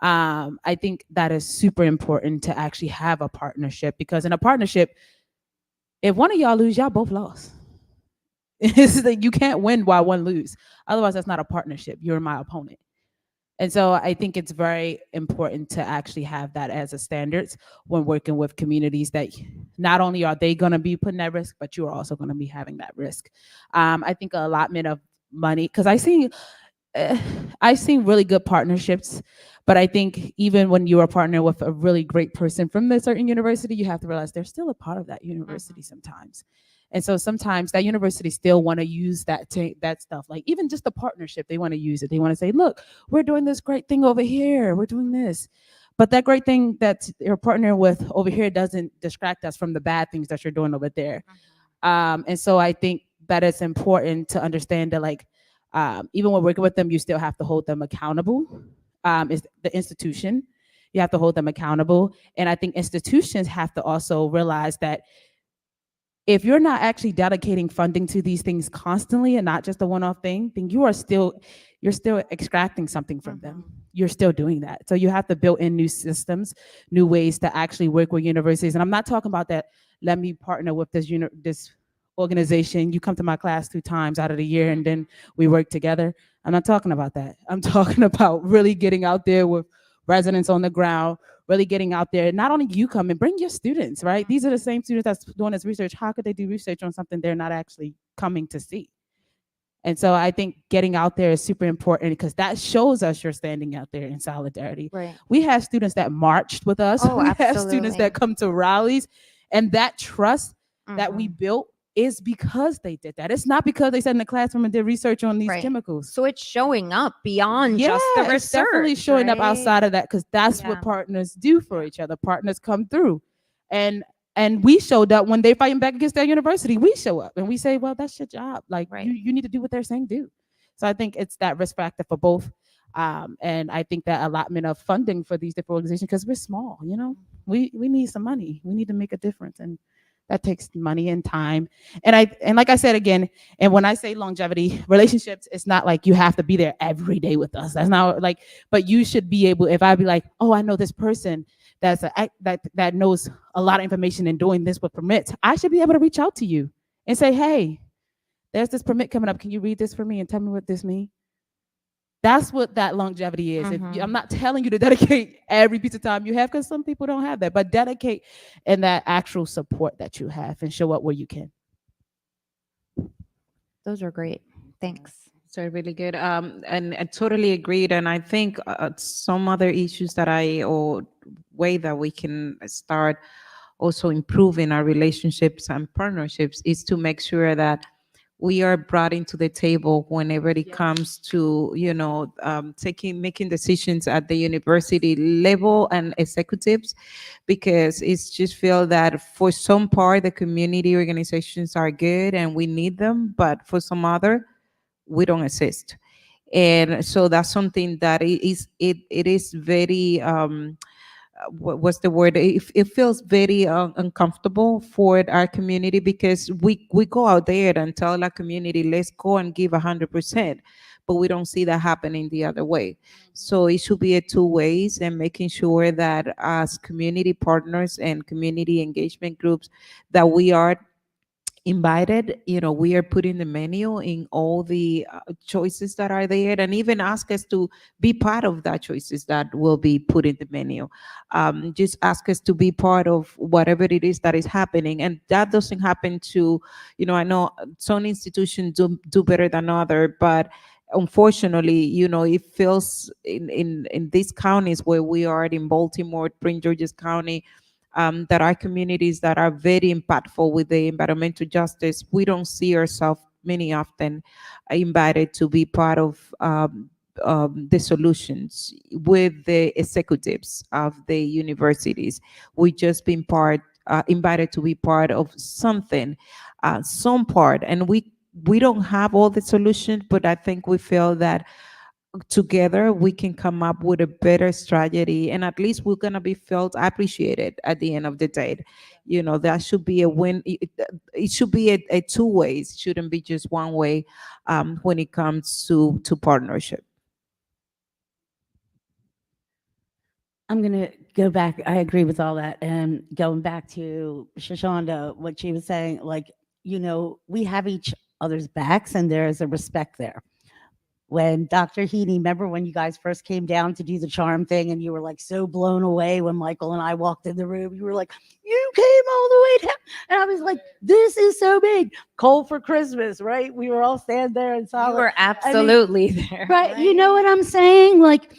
I think that is super important to actually have a partnership, because in a partnership, if one of y'all lose, y'all both lost. It's like you can't win while one lose. Otherwise, that's not a partnership. You're my opponent. And so I think it's very important to actually have that as a standards when working with communities, that not only are they going to be putting at risk, but you're also going to be having that risk. I think a allotment of money, because I've seen really good partnerships, but I think even when you are partnering with a really great person from a certain university, you have to realize they're still a part of that university sometimes. And so sometimes that university still want to use that stuff, like even just the partnership, they want to use it. They want to say, look, we're doing this great thing over here. We're doing this. But that great thing that you're partnering with over here doesn't distract us from the bad things that you're doing over there. And so I think that it's important to understand that, like, even when working with them, you still have to hold them accountable. It's the institution. You have to hold them accountable. And I think institutions have to also realize that if you're not actually dedicating funding to these things constantly and not just a one-off thing, then you're still extracting something from them. You're still doing that. So you have to build in new systems, new ways to actually work with universities. And I'm not talking about that, let me partner with this organization. You come to my class 2 times out of the year and then we work together. I'm not talking about that. I'm talking about really getting out there with residents on the ground, really getting out there. Not only you come and bring your students, right? These are the same students that's doing this research. How could they do research on something they're not actually coming to see? And so I think getting out there is super important, because that shows us you're standing out there in solidarity. Right. We have students that marched with us. Oh, We have students absolutely. that come to rallies, and that trust that we built is because they did that. It's not because they sat in the classroom and did research on these Right. chemicals. So it's showing up beyond just the research. It's definitely showing up right? outside of that, because that's Yeah. what partners do for each other. Partners come through, and we showed up when they fighting back against their university. We show up and we say, well, that's your job. Like, Right. you need to do what they're saying do. So I think it's that risk factor for both. And I think that allotment of funding for these different organizations, because we're small, you know, we need some money. We need to make a difference, and that takes money and time. And like I said again, and when I say longevity, relationships, it's not like you have to be there every day with us. That's not like, but you should be able, if I be like, oh, I know this person that knows a lot of information in doing this with permits, I should be able to reach out to you and say, hey, there's this permit coming up. Can you read this for me and tell me what this means? That's what that longevity is. I'm not telling you to dedicate every piece of time you have, because some people don't have that, but dedicate in that actual support that you have and show up where you can. Those are great. Thanks. So really good. And I totally agreed. And I think some other issues or way that we can start also improving our relationships and partnerships is to make sure that we are brought into the table whenever it comes to, making decisions at the university level and executives, because it's just feel that for some part, the community organizations are good and we need them, but for some other, we don't exist. And so that's something that it is very, what's the word? It feels very uncomfortable for our community, because we go out there and tell our community, let's go and give 100%, but we don't see that happening the other way. So it should be a 2 ways, and making sure that as community partners and community engagement groups that we are invited, we are putting the menu in all the choices that are there, and even ask us to be part of that choices that will be put in the menu. Just ask us to be part of whatever it is that is happening. And that doesn't happen to, I know some institutions do better than other, but unfortunately, it feels in these counties where we are in Baltimore, Prince George's County, that are communities that are very impactful with the environmental justice. We don't see ourselves many often invited to be part of the solutions with the executives of the universities. We just been invited to be part of something, some part, and we don't have all the solutions, but I think we feel that together we can come up with a better strategy, and at least we're going to be felt appreciated at the end of the day. That should be a win. It should be a two ways. It shouldn't be just one way when it comes to partnership. I'm going to go back. I agree with all that. And going back to Shoshana, what she was saying, like, we have each other's backs and there is a respect there. When Dr. Heaney, remember when you guys first came down to do the charm thing and you were like so blown away when Michael and I walked in the room, you were like, you came all the way down. And I was like, this is so big. Coal for Christmas, right? We were all standing there and saw You were absolutely there. right. You know what I'm saying? Like,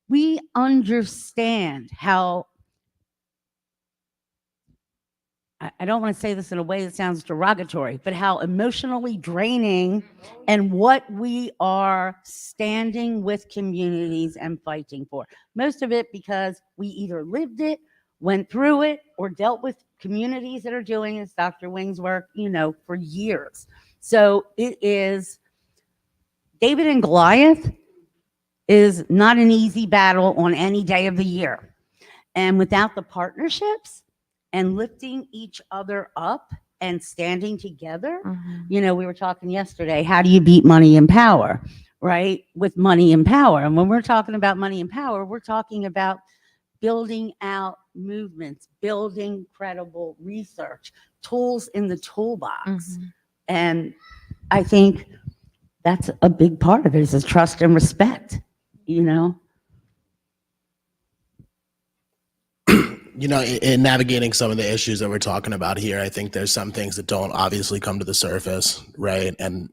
we understand how, I don't want to say this in a way that sounds derogatory, but how emotionally draining and what we are standing with communities and fighting for. Most of it because we either lived it, went through it, or dealt with communities that are doing, as Dr. Wing's work, for years. So it is, David and Goliath is not an easy battle on any day of the year. And without the partnerships and lifting each other up and standing together, we were talking yesterday, how do you beat money and power, right? With money and power. And when we're talking about money and power, we're talking about building out movements, building credible research, tools in the toolbox. And I think that's a big part of it, is trust and respect, In navigating some of the issues that we're talking about here, I think there's some things that don't obviously come to the surface, right? And,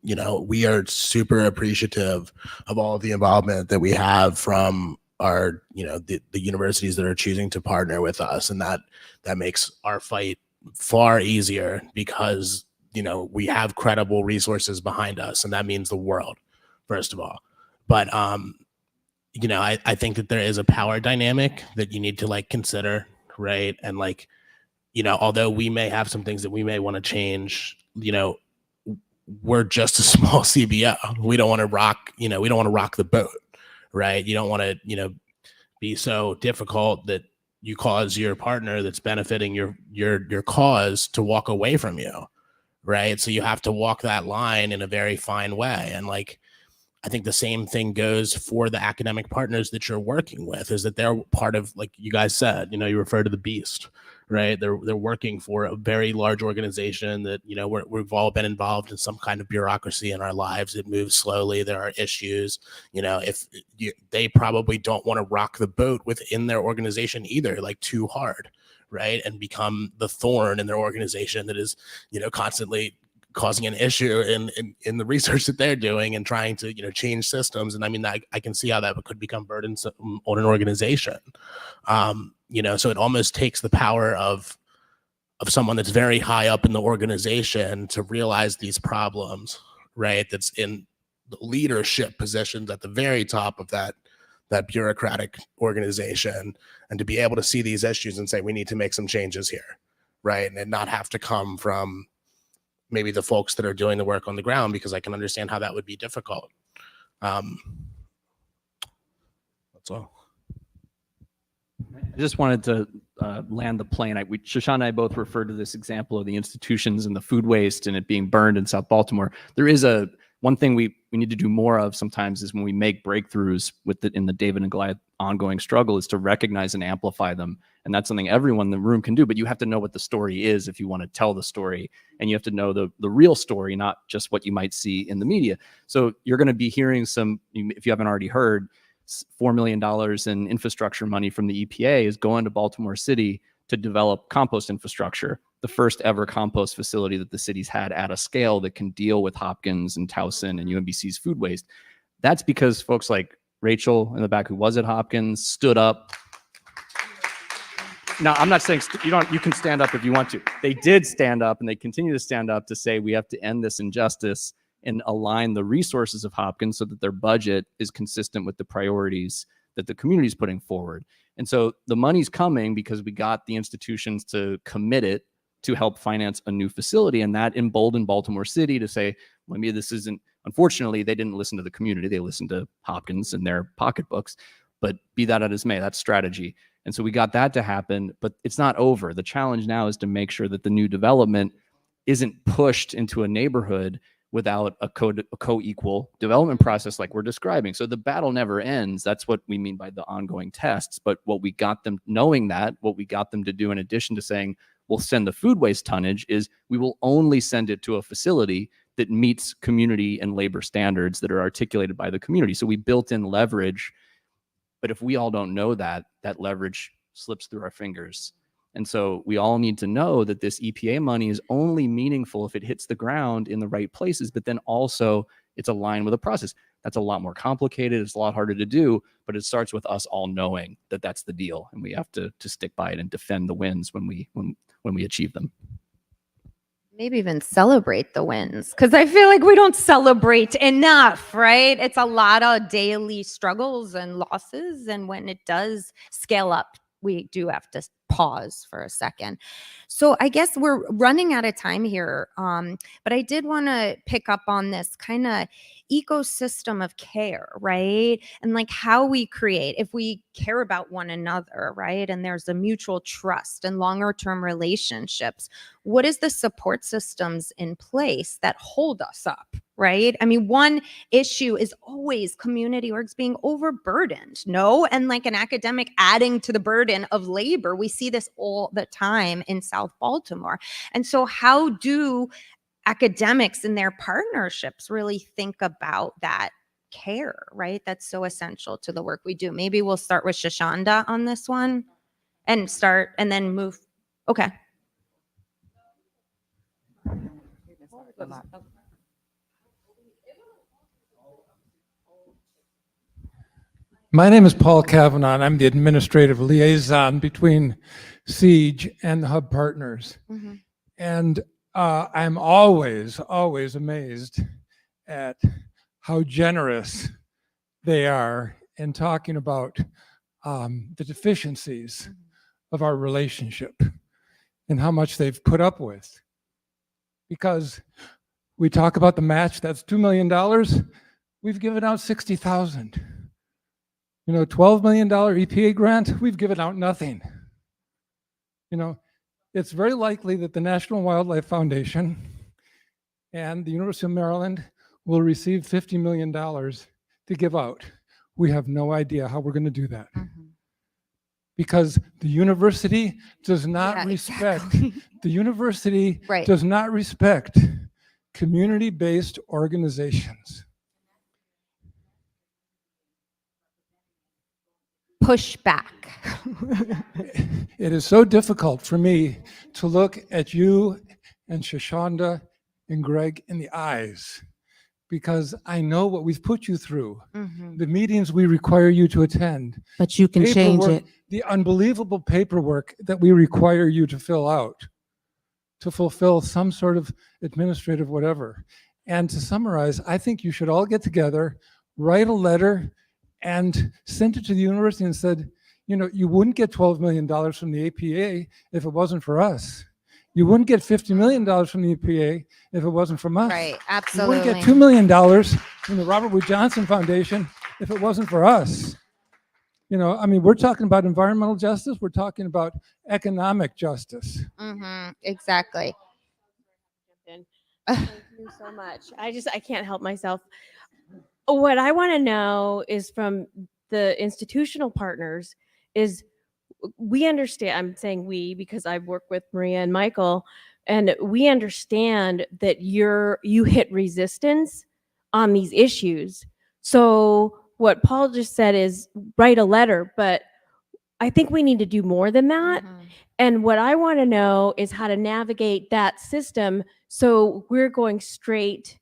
we are super appreciative of all of the involvement that we have from our, the universities that are choosing to partner with us. And that makes our fight far easier because, we have credible resources behind us, and that means the world, first of all. But, I think that there is a power dynamic that you need to consider, right? And although we may have some things that we may want to change, we're just a small CBO. We don't want to rock, we don't want to rock the boat, right? You don't want to, be so difficult that you cause your partner that's benefiting your cause to walk away from you, right? So you have to walk that line in a very fine way. And I think the same thing goes for the academic partners that you're working with, is that they're part of, like you guys said, you refer to the beast, right? They're working for a very large organization that, we've all been involved in some kind of bureaucracy in our lives. It moves slowly. There are issues, they probably don't want to rock the boat within their organization either, too hard, right? And become the thorn in their organization that is, constantly causing an issue in the research that they're doing and trying to, change systems. And I mean, I can see how that could become burdensome on an organization. So it almost takes the power of someone that's very high up in the organization to realize these problems, right? That's in the leadership positions at the very top of that bureaucratic organization, and to be able to see these issues and say, we need to make some changes here, right? And not have to come from maybe the folks that are doing the work on the ground, because I can understand how that would be difficult. That's all. I just wanted to land the plane. Shoshana and I both referred to this example of the institutions and the food waste and it being burned in South Baltimore. There is one thing we need to do more of sometimes, is when we make breakthroughs in the David and Goliath ongoing struggle, is to recognize and amplify them. And that's something everyone in the room can do, but you have to know what the story is if you want to tell the story, and you have to know the real story, not just what you might see in the media. So you're going to be hearing some, if you haven't already heard, $4 million in infrastructure money from the EPA is going to Baltimore City to develop compost infrastructure. the first ever compost facility that the city's had at a scale that can deal with Hopkins and Towson and UMBC's food waste. That's because folks like Rachel in the back, who was at Hopkins, stood up. Now, I'm not saying you can stand up if you want to. They did stand up, and they continue to stand up to say we have to end this injustice and align the resources of Hopkins so that their budget is consistent with the priorities that the community is putting forward. And so the money's coming because we got the institutions to commit it to help finance a new facility. And that emboldened Baltimore City to say, well, maybe this isn't, unfortunately, they didn't listen to the community. They listened to Hopkins and their pocketbooks. But be that as it may, that's strategy. And so we got that to happen, but it's not over. The challenge now is to make sure that the new development isn't pushed into a neighborhood without a co-equal development process like we're describing. So the battle never ends. That's what we mean by the ongoing tests. But what we got them, knowing that, what we got them to do in addition to saying, we'll send the food waste tonnage, is we will only send it to a facility that meets community and labor standards that are articulated by the community. So we built in leverage. But if we all don't know that, that leverage slips through our fingers. And so we all need to know that this EPA money is only meaningful if it hits the ground in the right places, but then also it's aligned with a process. That's a lot more complicated. It's a lot harder to do, but it starts with us all knowing that that's the deal. And we have to stick by it and defend the wins when we achieve them. Maybe even celebrate the wins, because I feel like we don't celebrate enough, right? It's a lot of daily struggles and losses. And when it does scale up, we do have to pause for a second. So I guess we're running out of time here. But I did want to pick up on this kind of ecosystem of care, right? And like how we create, if we care about one another, right? And there's a mutual trust and longer term relationships, what is the support systems in place that hold us up, right? I mean, one issue is always community orgs being overburdened, no? And like an academic adding to the burden of labor. We see this all the time in South Baltimore. And so how do academics and their partnerships really think about that care, right? That's so essential to the work we do. Maybe we'll start with Shoshanda on this one and then move. Okay. My name is Paul Kavanaugh, and I'm the administrative liaison between SIEGE and the Hub Partners. Mm-hmm. And I'm always amazed at how generous they are in talking about the deficiencies of our relationship and how much they've put up with. Because we talk about the match, that's $2 million. We've given out $60,000. You know, $12 million EPA grant, we've given out nothing. You know, it's very likely that the National Wildlife Foundation and the University of Maryland will receive $50 million to give out. We have no idea how we're going to do that. Mm-hmm. Because the university does not exactly. the university Right. does not respect community-based organizations. Push back. It is so difficult for me to look at you and Shoshanda and Greg in the eyes, because I know what we've put you through, Mm-hmm. the meetings we require you to attend, But you can change paperwork, it. the unbelievable paperwork that we require you to fill out to fulfill some sort of administrative whatever. And to summarize, I think you should all get together, write a letter, and send it to the university and said, you know, you wouldn't get $12 million from the EPA if it wasn't for us. You wouldn't get $50 million from the EPA if it wasn't from us. Right, You absolutely. wouldn't get $2 million from the Robert Wood Johnson Foundation if it wasn't for us. You know, I mean, we're talking about environmental justice. We're talking about economic justice. Mm-hmm. Exactly. Thank you so much. I can't help myself. What I want to know is from the institutional partners is we understand, I'm saying we because I've worked with Maria and Michael, and we understand that you hit resistance on these issues. So what Paul just said is write a letter, but I think we need to do more than that. And what I want to know is how to navigate that system so we're going straight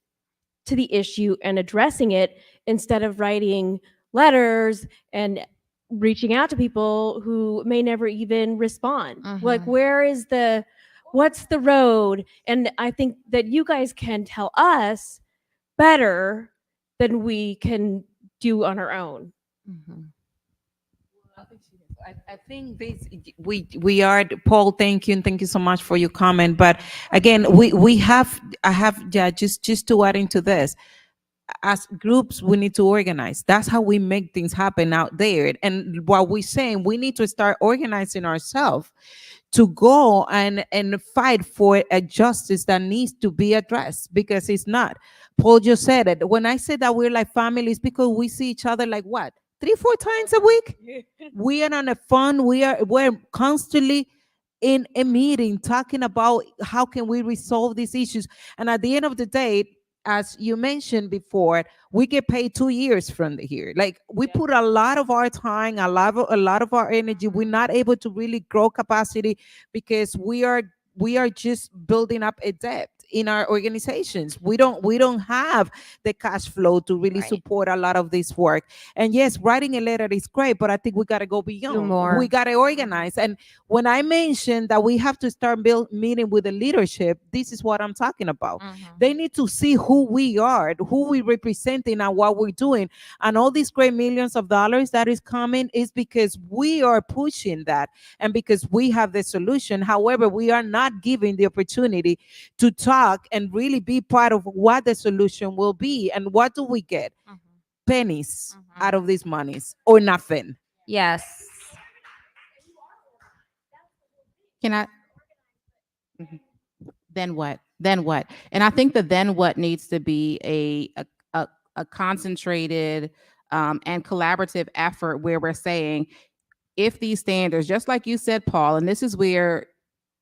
to the issue and addressing it instead of writing letters and reaching out to people who may never even respond. Like, what's the road? And I think that you guys can tell us better than we can do on our own. I think this we are, Paul, thank you, and thank you so much for your comment. But again, I have, yeah, just to add into this, as groups we need to organize. That's how we make things happen out there. And what we're saying, we need to start organizing ourselves to go and fight for a justice that needs to be addressed, because it's not. Paul just said it. When I said that we're like families, because we see each other like what, 3-4 times a week. We are on a fun. We're constantly in a meeting talking about how can we resolve these issues. And at the end of the day, as you mentioned before, we get paid 2 years from here. Like, we put a lot of our time, a lot of our energy. We're not able to really grow capacity because we are just building up a debt in our organizations. We don't have the cash flow to really support a lot of this work. And yes, writing a letter is great, but I think we got to go beyond. more. We got to organize. And when I mentioned that we have to start meeting with the leadership, this is what I'm talking about. They need to see who we are, who we representing, and what we're doing. And all these great millions of dollars that is coming is because we are pushing that and because we have the solution. However, we are not given the opportunity to talk and really be part of what the solution will be. And what do we get? Pennies out of these monies, or nothing. Yes. Can I? Then what? Then what? And I think the then what needs to be a concentrated and collaborative effort where we're saying, if these standards, just like you said, Paul, and this is where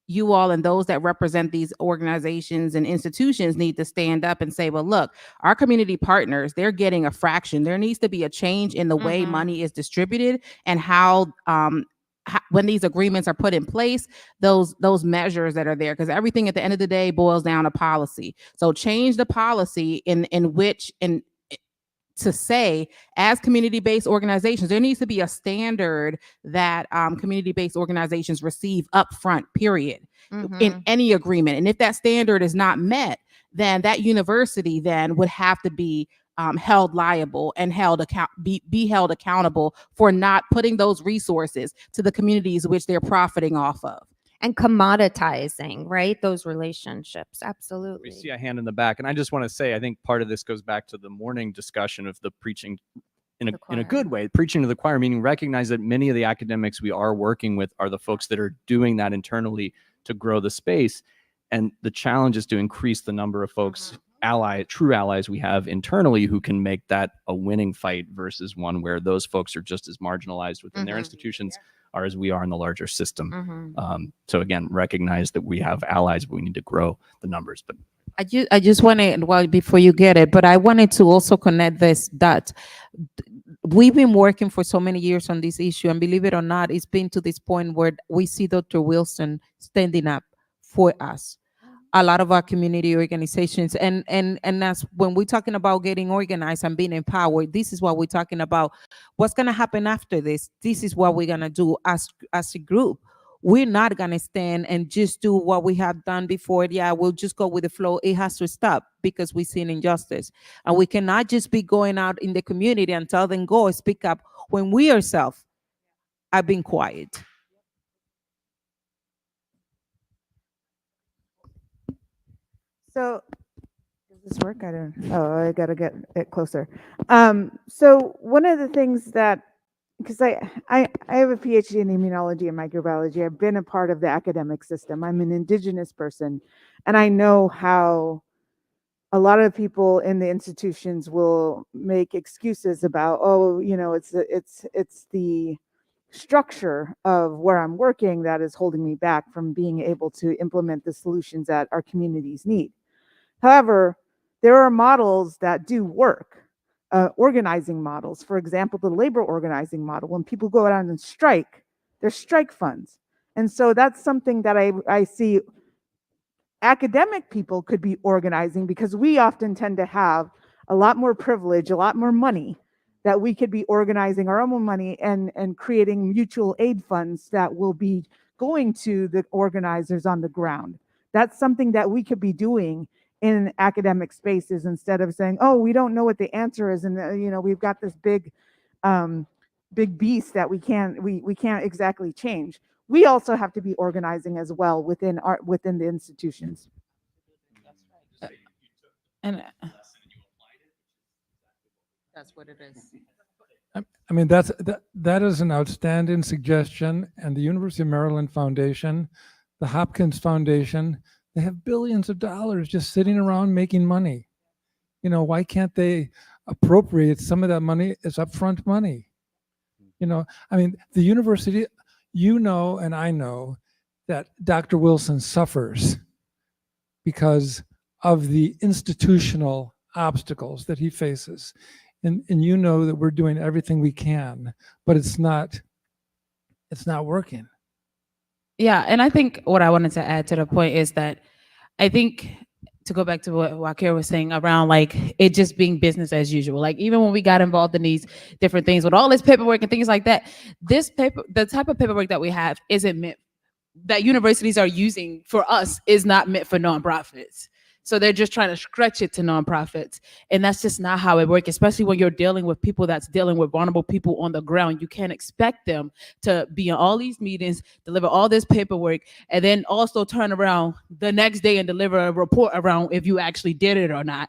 you all and those that represent these organizations and institutions need to stand up and say, well, look, our community partners, they're getting a fraction. There needs to be a change in the way money is distributed and how when these agreements are put in place, those measures that are there, because everything at the end of the day boils down to policy. So change the policy in which to say, as community-based organizations, there needs to be a standard that community-based organizations receive upfront, period, in any agreement. And if that standard is not met, then that university then would have to be held liable and be held accountable for not putting those resources to the communities which they're profiting off of. And commoditizing, right? Those relationships. Absolutely. We see a hand in the back. And I just want to say, I think part of this goes back to the morning discussion of the preaching in a good way, preaching to the choir, meaning recognize that many of the academics we are working with are the folks that are doing that internally to grow the space. And the challenge is to increase the number of folks, true allies we have internally who can make that a winning fight versus one where those folks are just as marginalized within their institutions are as we are in the larger system. So again, recognize that we have allies, but we need to grow the numbers. But I just wanted, well, before you get it, but I wanted to also connect this, that we've been working for so many years on this issue, and believe it or not, it's been to this point where we see Dr. Wilson standing up for us. A lot of our community organizations, and that's when we're talking about getting organized and being empowered. This is what we're talking about. What's going to happen after this? This is what we're going to do as a group. We're not going to stand and just do what we have done before. Yeah, we'll just go with the flow. It has to stop because we've seen injustice, and we cannot just be going out in the community and tell them go speak up when we ourselves have been quiet. So does this work? I don't. Oh, I gotta get it closer. So one of the things that, because I have a PhD in immunology and microbiology, I've been a part of the academic system. I'm an indigenous person, and I know how a lot of people in the institutions will make excuses about, oh, you know, it's the structure of where I'm working that is holding me back from being able to implement the solutions that our communities need. However, there are models that do work, organizing models. For example, the labor organizing model. When people go out and strike, There's strike funds. And so that's something that I see academic people could be organizing, because we often tend to have a lot more privilege, a lot more money, that we could be organizing our own money and creating mutual aid funds that will be going to the organizers on the ground. That's something that we could be doing in academic spaces, instead of saying, oh, we don't know what the answer is, and we've got this big beast that we can't exactly change. We also have to be organizing as well within the institutions. And That's what it is. I mean, that is an outstanding suggestion. And the University of Maryland Foundation, the Hopkins Foundation, they have billions of dollars just sitting around making money. Why can't they appropriate some of that money as upfront money? I mean, the university, and I know that Dr. Wilson suffers because of the institutional obstacles that he faces. And that we're doing everything we can, but it's not working. yeah, and I think what I wanted to add to the point is that I think, to go back to what Wakir was saying around like it just being business as usual. Like even when we got involved in these different things with all this paperwork and things like that, the type of paperwork that we have isn't meant, that universities are using for us, is not meant for nonprofits. So they're just trying to stretch it to nonprofits. And that's just not how it works, especially when you're dealing with people that's dealing with vulnerable people on the ground. You can't expect them to be in all these meetings, deliver all this paperwork, and then also turn around the next day and deliver a report around if you actually did it or not.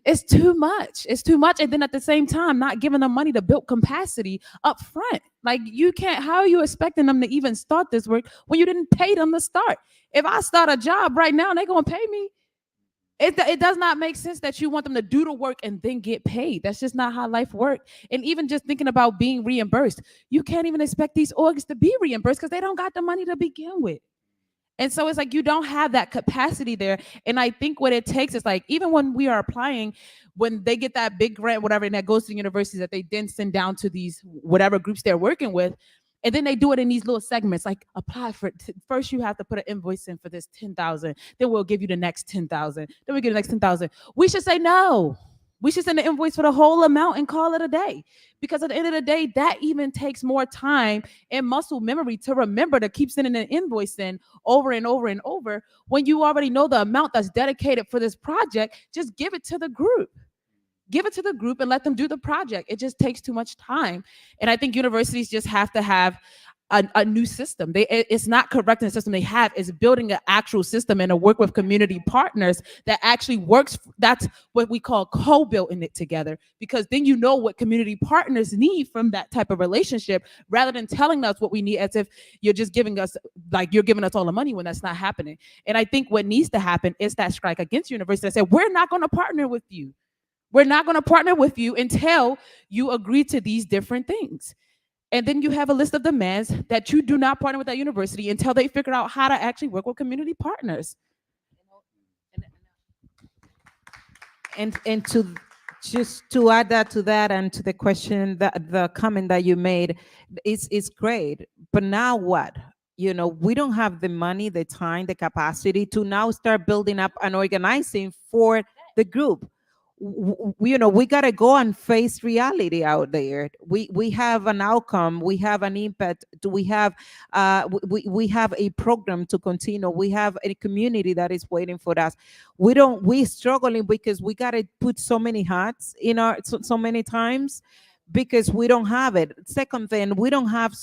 It's too much. It's too much. And then at the same time, not giving them money to build capacity up front. Like how are you expecting them to even start this work when you didn't pay them to start? If I start a job right now and they're going to pay me, it does not make sense that you want them to do the work and then get paid. That's just not how life works. And even just thinking about being reimbursed, you can't even expect these orgs to be reimbursed because they don't got the money to begin with. And so it's like you don't have that capacity there. And I think what it takes is like, even when we are applying, when they get that big grant, whatever, and that goes to the universities that they then send down to these whatever groups they're working with, and then they do it in these little segments, like apply for first you have to put an invoice in for this 10,000, then we'll give you the next 10,000, then we get the next 10,000. We should say no. We should send the invoice for the whole amount and call it a day. Because at the end of the day, that even takes more time and muscle memory to remember to keep sending an invoice in over and over and over. When you already know the amount that's dedicated for this project, just give it to the group. Give it to the group and let them do the project. It just takes too much time. And I think universities just have to have a new system. It's not correcting the system they have. It's building an actual system and to work with community partners that actually works. That's what we call co-building it together, because then you know what community partners need from that type of relationship, rather than telling us what we need as if you're just giving us, like you're giving us all the money when that's not happening. And I think what needs to happen is that strike against universities that say, we're not going to partner with you. We're not going to partner with you until you agree to these different things. And then you have a list of demands that you do not partner with that university until they figure out how to actually work with community partners. And to just to add that to that and to the question, that the comment that you made is great. But now what? We don't have the money, the time, the capacity to now start building up and organizing for the group. We got to go and face reality out there. We have an outcome, we have an impact, we have we have a program to continue, we have a community that is waiting for us. We're struggling because we got to put so many hats in our so many times, because we don't have it. Second thing, we don't have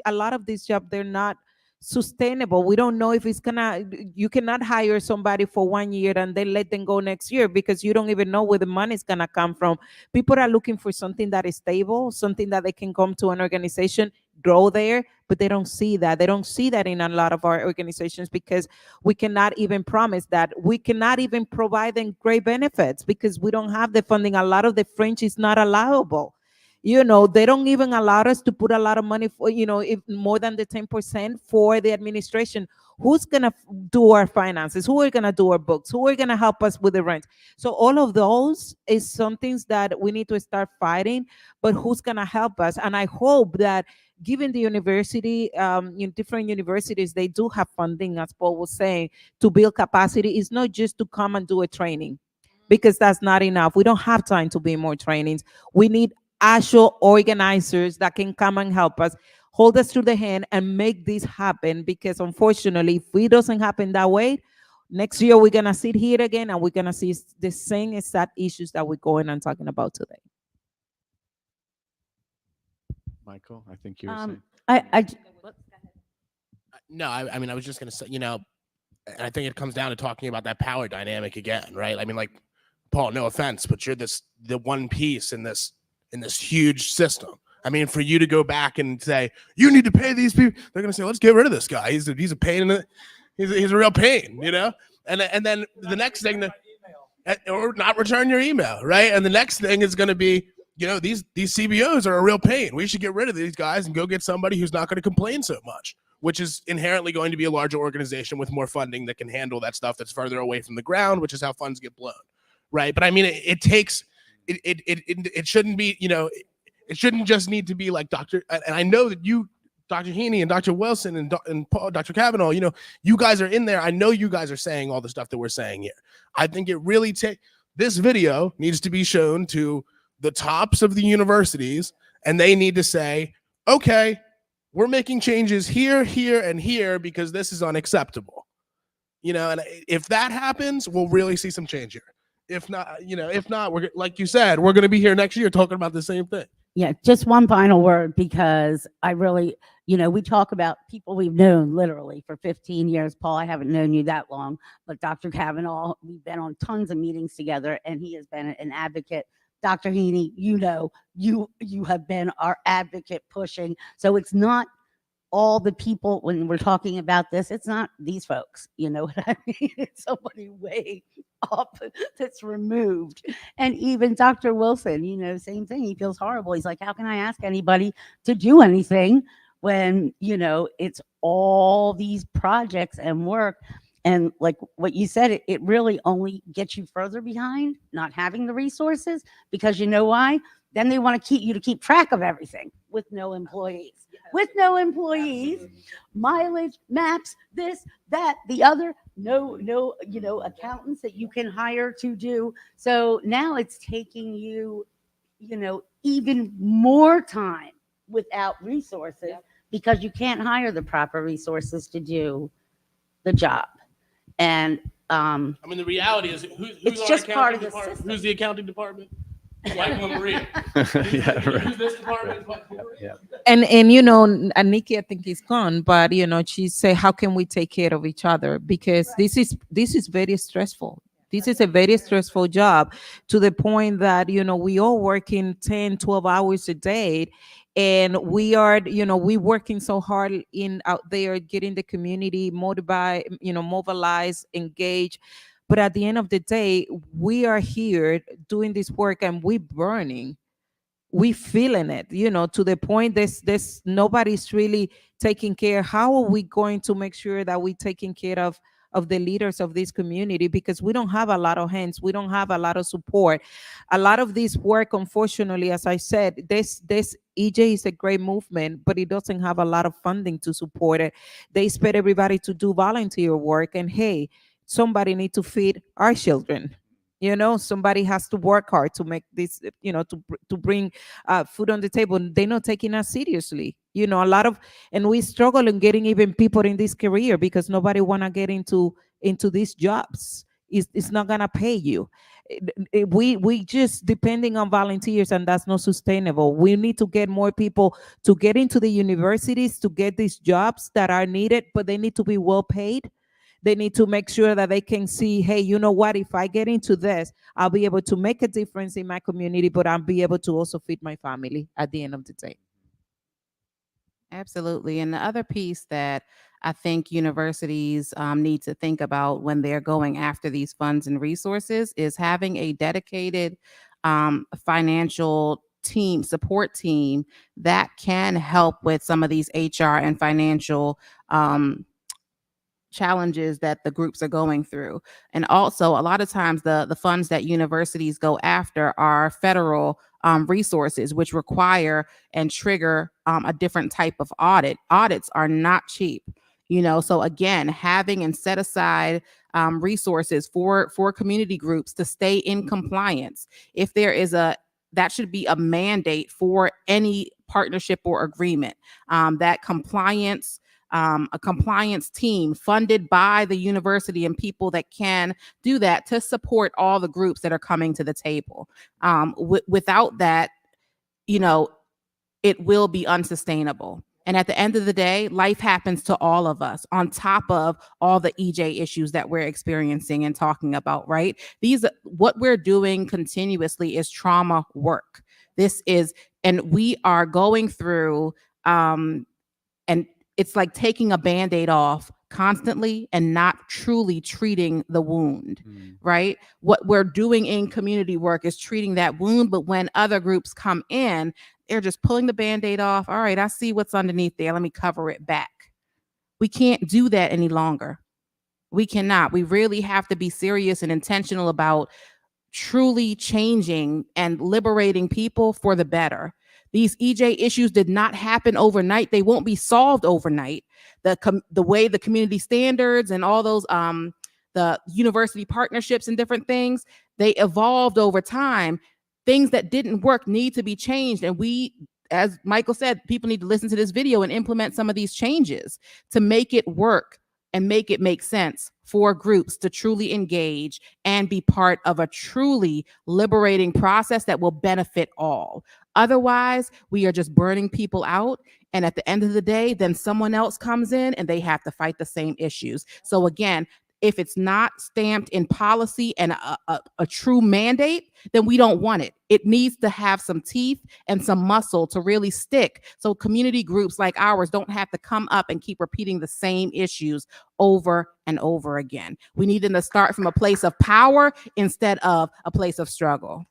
a lot of these jobs, they're not sustainable. We don't know if you cannot hire somebody for 1 year and then let them go next year, because you don't even know where the money is gonna come from. People are looking for something that is stable, something that they can come to an organization, grow there, but they don't see that. They don't see that in a lot of our organizations, because we cannot even promise that. We cannot even provide them great benefits because we don't have the funding. A lot of the French is not allowable. They don't even allow us to put a lot of money for, if more than the 10% for the administration. Who's going to do our finances? Who are going to do our books? Who are going to help us with the rent? So all of those is some things that we need to start fighting, but who's going to help us? And I hope that given the university, in different universities, they do have funding, as Paul was saying, to build capacity. It's not just to come and do a training, because that's not enough. We don't have time to be more trainings. We need actual organizers that can come and help us, hold us through the hand and make this happen. Because unfortunately, if it doesn't happen that way, next year we're gonna sit here again and we're gonna see the same exact issues that we're going and talking about today. Michael, I think you were saying. No, I mean, I was just going to say, you know, and I think it comes down to talking about that power dynamic again, right? I mean, like, Paul, no offense, but you're the one piece in this huge system. I mean, for you to go back and say, you need to pay these people, they're going to say, let's get rid of this guy. He's a pain in the, he's a real pain, you know? And then the next thing, or not return your email, right? And the next thing is going to be, you know, these CBOs are a real pain. We should get rid of these guys and go get somebody who's not going to complain so much, which is inherently going to be a larger organization with more funding that can handle that stuff that's further away from the ground, which is how funds get blown, right? But I mean, it takes, it shouldn't be, you know, it shouldn't just need to be like Dr. And I know that you, Dr. Heaney and Dr. Wilson and Paul, Dr. Kavanaugh, you know, you guys are in there. I know you guys are saying all the stuff that we're saying here. I think it really this video needs to be shown to the tops of the universities, and they need to say, okay, we're making changes here, here, and here because this is unacceptable. You know, and if that happens, we'll really see some change here. If not, you know, we're, like you said, we're going to be here next year talking about the same thing. Yeah, just one final word, because I really, you know, we talk about people we've known literally for 15 years. Paul, I haven't known you that long, but Dr. Kavanaugh, we've been on tons of meetings together, and he has been an advocate. Dr. Heaney, you know, you have been our advocate pushing. So it's not all the people when we're talking about this, it's not these folks, you know what I mean? It's somebody way up that's removed. And even Dr. Wilson, you know, same thing. He feels horrible. He's like, how can I ask anybody to do anything when, you know, it's all these projects and work? And like what you said, it really only gets you further behind not having the resources, because you know why? Then they want to keep track of everything with no employees. With no employees, mileage, maps, this, that, the other, no, you know, accountants that you can hire to do. So now it's taking you, you know, even more time without resources, because you can't hire the proper resources to do the job. And I mean, the reality is, who's it's our just accounting part of the department? system. Who's the accounting department? Like Maria. Yeah, right. Who's this department? Yeah. And you know, and Nikki, I think is gone, but you know, she say, how can we take care of each other? Because this is very stressful. This is a very stressful job, to the point that, you know, we all working 10, 12 hours a day, and we are, you know, we working so hard out there, getting the community motivated, you know, mobilized, engaged. But at the end of the day, we are here doing this work and we burning. We feeling it, you know, to the point there's nobody's really taking care. How are we going to make sure that we taking care of the leaders of this community? Because we don't have a lot of hands, we don't have a lot of support. A lot of this work, unfortunately, as I said, this EJ is a great movement, but it doesn't have a lot of funding to support it. They expect everybody to do volunteer work, and hey, somebody need to feed our children. You know, somebody has to work hard to make this, you know, to bring food on the table. They're not taking us seriously. You know, and we struggle in getting even people in this career, because nobody want to get into these jobs. It's not gonna pay you. We just depending on volunteers, and that's not sustainable. We need to get more people to get into the universities to get these jobs that are needed, but they need to be well paid. They need to make sure that they can see, hey, you know what, if I get into this, I'll be able to make a difference in my community, but I'll be able to also feed my family at the end of the day. Absolutely. And the other piece that I think universities need to think about when they're going after these funds and resources is having a dedicated financial support team that can help with some of these HR and financial challenges that the groups are going through. And also, a lot of times the funds that universities go after are federal resources, which require and trigger a different type of audit. Audits are not cheap. So again, having and set aside resources for community groups to stay in compliance. If there is that should be a mandate for any partnership or agreement, that compliance, a compliance team funded by the university and people that can do that to support all the groups that are coming to the table. Without that, it will be unsustainable. And at the end of the day, life happens to all of us on top of all the EJ issues that we're experiencing and talking about, right? What we're doing continuously is trauma work. And we are going through, and it's like taking a Band-Aid off constantly and not truly treating the wound, right? What we're doing in community work is treating that wound, but when other groups come in, they're just pulling the Band-Aid off. All right, I see what's underneath there. Let me cover it back. We can't do that any longer. We cannot. We really have to be serious and intentional about truly changing and liberating people for the better. These EJ issues did not happen overnight. They won't be solved overnight. The way the community standards and all those the university partnerships and different things, they evolved over time. Things that didn't work need to be changed. And we, as Michael said, people need to listen to this video and implement some of these changes to make it work and make it make sense for groups to truly engage and be part of a truly liberating process that will benefit all. Otherwise, we are just burning people out. And at the end of the day, then someone else comes in and they have to fight the same issues. So again, if it's not stamped in policy and a true mandate, then we don't want it. It needs to have some teeth and some muscle to really stick. So community groups like ours don't have to come up and keep repeating the same issues over and over again. We need them to start from a place of power instead of a place of struggle.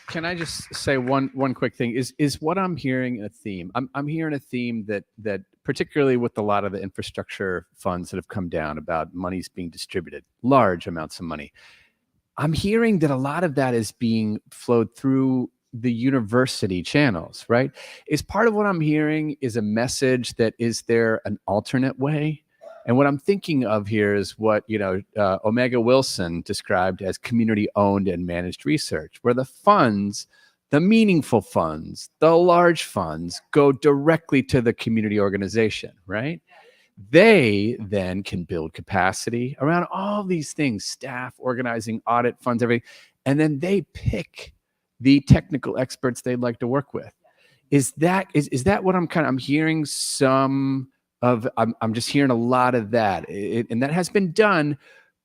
Can I just say one quick thing? Is what I'm hearing a theme? I'm hearing a theme that particularly with a lot of the infrastructure funds that have come down about monies being distributed, large amounts of money. I'm hearing that a lot of that is being flowed through the university channels, right? Is part of what I'm hearing is a message that is there an alternate way? And what I'm thinking of here is what, Omega Wilson described as community owned and managed research, where the funds, the meaningful funds, the large funds go directly to the community organization, right? They then can build capacity around all these things, staff, organizing, audit funds, everything. And then they pick the technical experts they'd like to work with. Is that what I'm hearing some of? I'm just hearing a lot of that. And that has been done.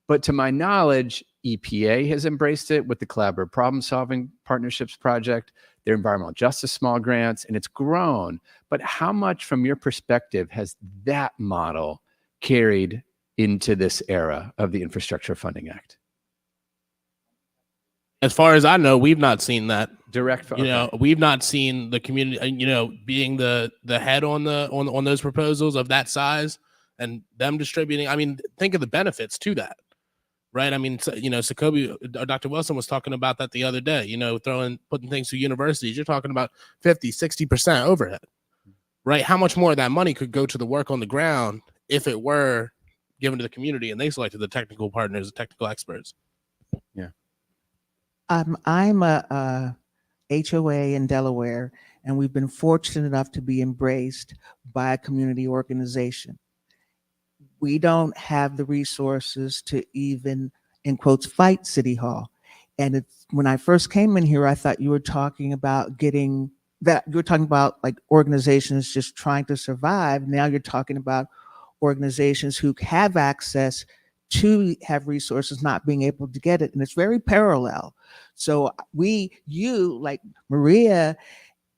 But to my knowledge, EPA has embraced it with the Collaborative Problem Solving Partnerships Project, their environmental justice small grants, and it's grown. But how much, from your perspective, has that model carried into this era of the Infrastructure Funding Act? As far as I know, we've not seen that direct. We've not seen the community, being the head on those proposals of that size and them distributing. I mean, think of the benefits to that. Right. I mean, Dr. Wilson was talking about that the other day, putting things to universities. You're talking about 50-60% overhead, right? How much more of that money could go to the work on the ground if it were given to the community and they selected the technical partners, the technical experts? Yeah. I'm a HOA in Delaware, and we've been fortunate enough to be embraced by a community organization. We don't have the resources to even, in quotes, fight City Hall. And when I first came in here, I thought you were talking about like organizations just trying to survive. Now you're talking about organizations who have access to have resources not being able to get it. And it's very parallel. So you, like Maria,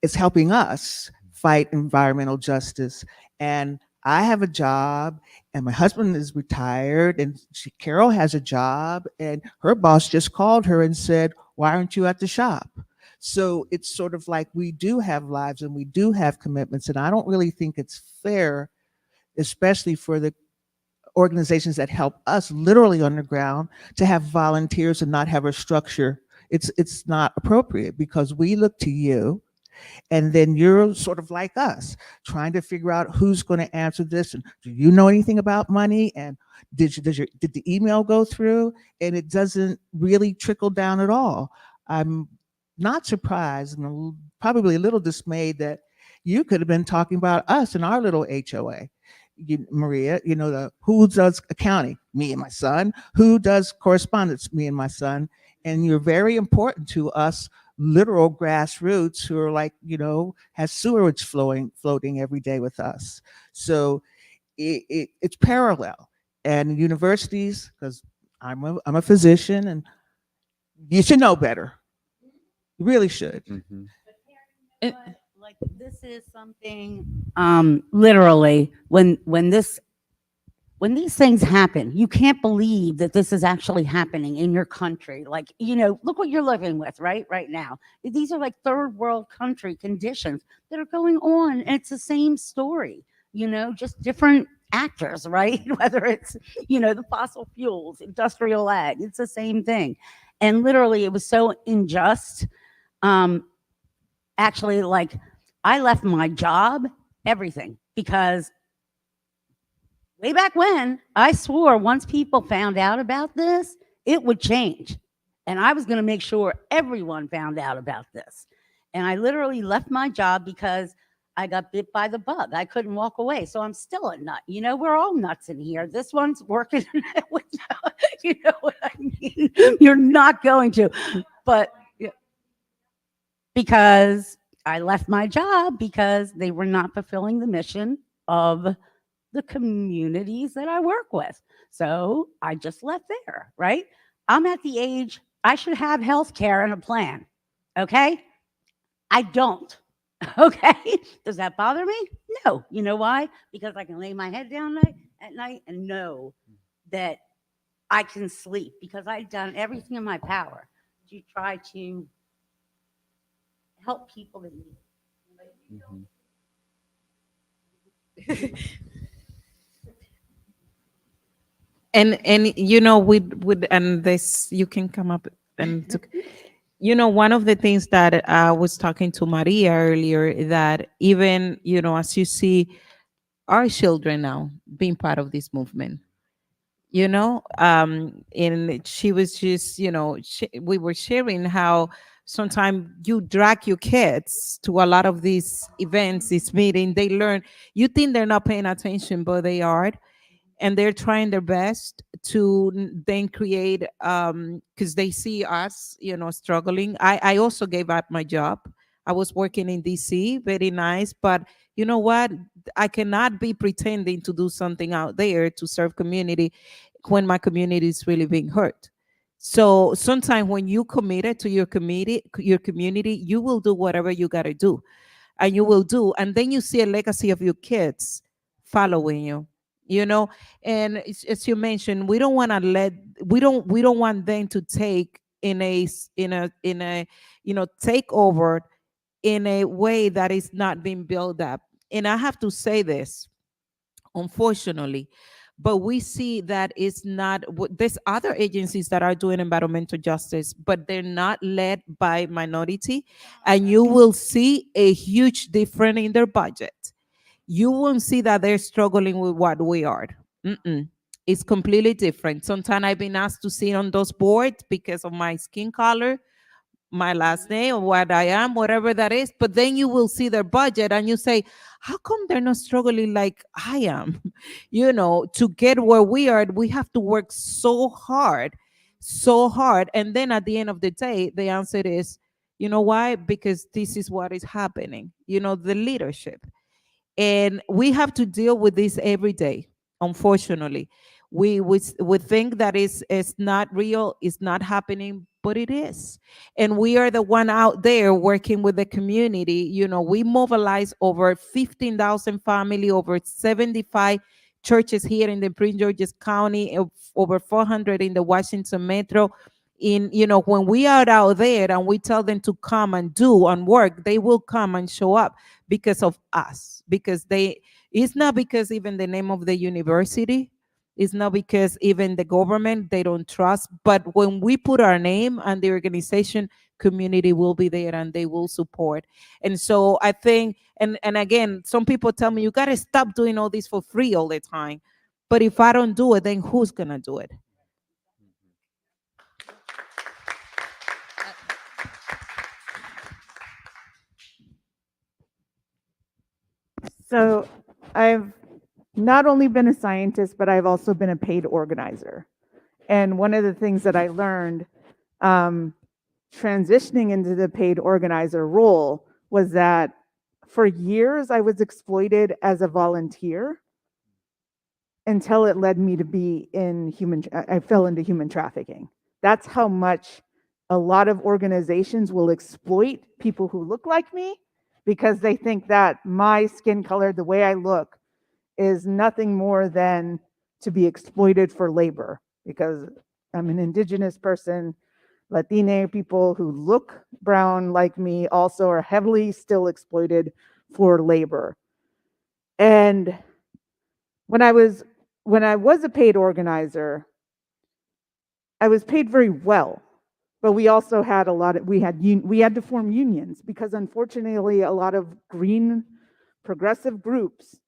is helping us fight environmental justice. And I have a job and my husband is retired and Carol has a job and her boss just called her and said, why aren't you at the shop? So it's sort of like we do have lives and we do have commitments. And I don't really think it's fair especially for the organizations that help us literally on the ground, to have volunteers and not have a structure. It's not appropriate, because we look to you, and then you're sort of like us, trying to figure out who's going to answer this, and do you know anything about money, and did the email go through? And it doesn't really trickle down at all. I'm not surprised and probably a little dismayed that you could have been talking about us and our little HOA. Maria, who does accounting? Me and my son. Who does correspondence? Me and my son. And you're very important to us literal grassroots who are like, has sewerage floating every day with us. So it's parallel. And universities, because I'm a physician, and you should know better. You really should. Like, this is something, literally, when these things happen, you can't believe that this is actually happening in your country. Like, look what you're living with right now. These are like third world country conditions that are going on, and it's the same story, just different actors, right? Whether it's, the fossil fuels, industrial ag, it's the same thing. And literally, it was so unjust. Actually, like, I left my job, everything, because way back when, I swore once people found out about this, it would change. And I was going to make sure everyone found out about this. And I literally left my job because I got bit by the bug. I couldn't walk away. So I'm still a nut. We're all nuts in here. This one's working. You know what I mean? You're not going to. But because I left my job because they were not fulfilling the mission of the communities that I work with. So I just left there, right? I'm at the age I should have health care and a plan. Okay? I don't. Okay? Does that bother me? No. You know why? Because I can lay my head down at night and know that I can sleep, because I've done everything in my power to try to help people in need. And with and this, you can come up and one of the things that I was talking to Maria earlier, that even as you see our children now being part of this movement, and she was just we were sharing how sometimes you drag your kids to a lot of these events, this meeting, they learn, you think they're not paying attention, but they are, and they're trying their best to then create, because they see us struggling. I also gave up my job. I was working in DC, very nice, but you know what, I cannot be pretending to do something out there to serve community when my community is really being hurt. So sometimes when you committed to your community, you will do whatever you got to do, and you will do, and then you see a legacy of your kids following you. And as you mentioned, we don't want to we don't want them to take in a take over in a way that is not being built up. And I have to say this, unfortunately, but we see that it's not, there's other agencies that are doing environmental justice, but they're not led by minority, and you will see a huge difference in their budget. You won't see that they're struggling with what we are. It's completely different. Sometimes I've been asked to sit on those boards because of my skin color, my last name, or what I am, whatever that is. But then you will see their budget and you say, how come they're not struggling like I am? To get where we are, we have to work so hard. And then at the end of the day, the answer is, you know why? Because this is what is happening, the leadership. And we have to deal with this every day. Unfortunately, we think that it's not real, it's not happening, but it is. And we are the one out there working with the community. We mobilize over 15,000 family, over 75 churches here in the Prince George's County, over 400 in the Washington Metro. When we are out there and we tell them to come and do and work, they will come and show up because of us, because they It's not because even the name of the university, it's not because even the government, they don't trust, but when we put our name and the organization, community will be there and they will support. And so I think, and again, some people tell me, you got to stop doing all this for free all the time. But if I don't do it, then who's going to do it? So I've not only been a scientist, but I've also been a paid organizer. And one of the things that I learned transitioning into the paid organizer role was that for years I was exploited as a volunteer until it led me to be I fell into human trafficking. That's how much a lot of organizations will exploit people who look like me because they think that my skin color, the way I look, is nothing more than to be exploited for labor because I'm an indigenous person. Latina people who look brown like me also are heavily still exploited for labor. And when I was a paid organizer, I was paid very well, but we also had we had to form unions because unfortunately a lot of green progressive groups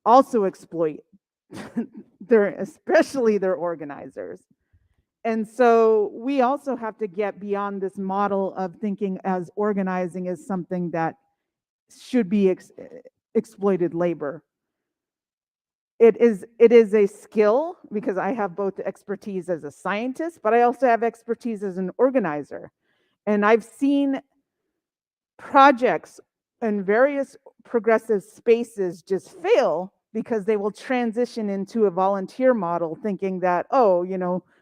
also exploit especially their organizers. And so we also have to get beyond this model of thinking as organizing as something that should be exploited labor. It is a skill because I have both expertise as a scientist, but I also have expertise as an organizer. And I've seen projects in various progressive spaces just fail because they will transition into a volunteer model thinking that, oh,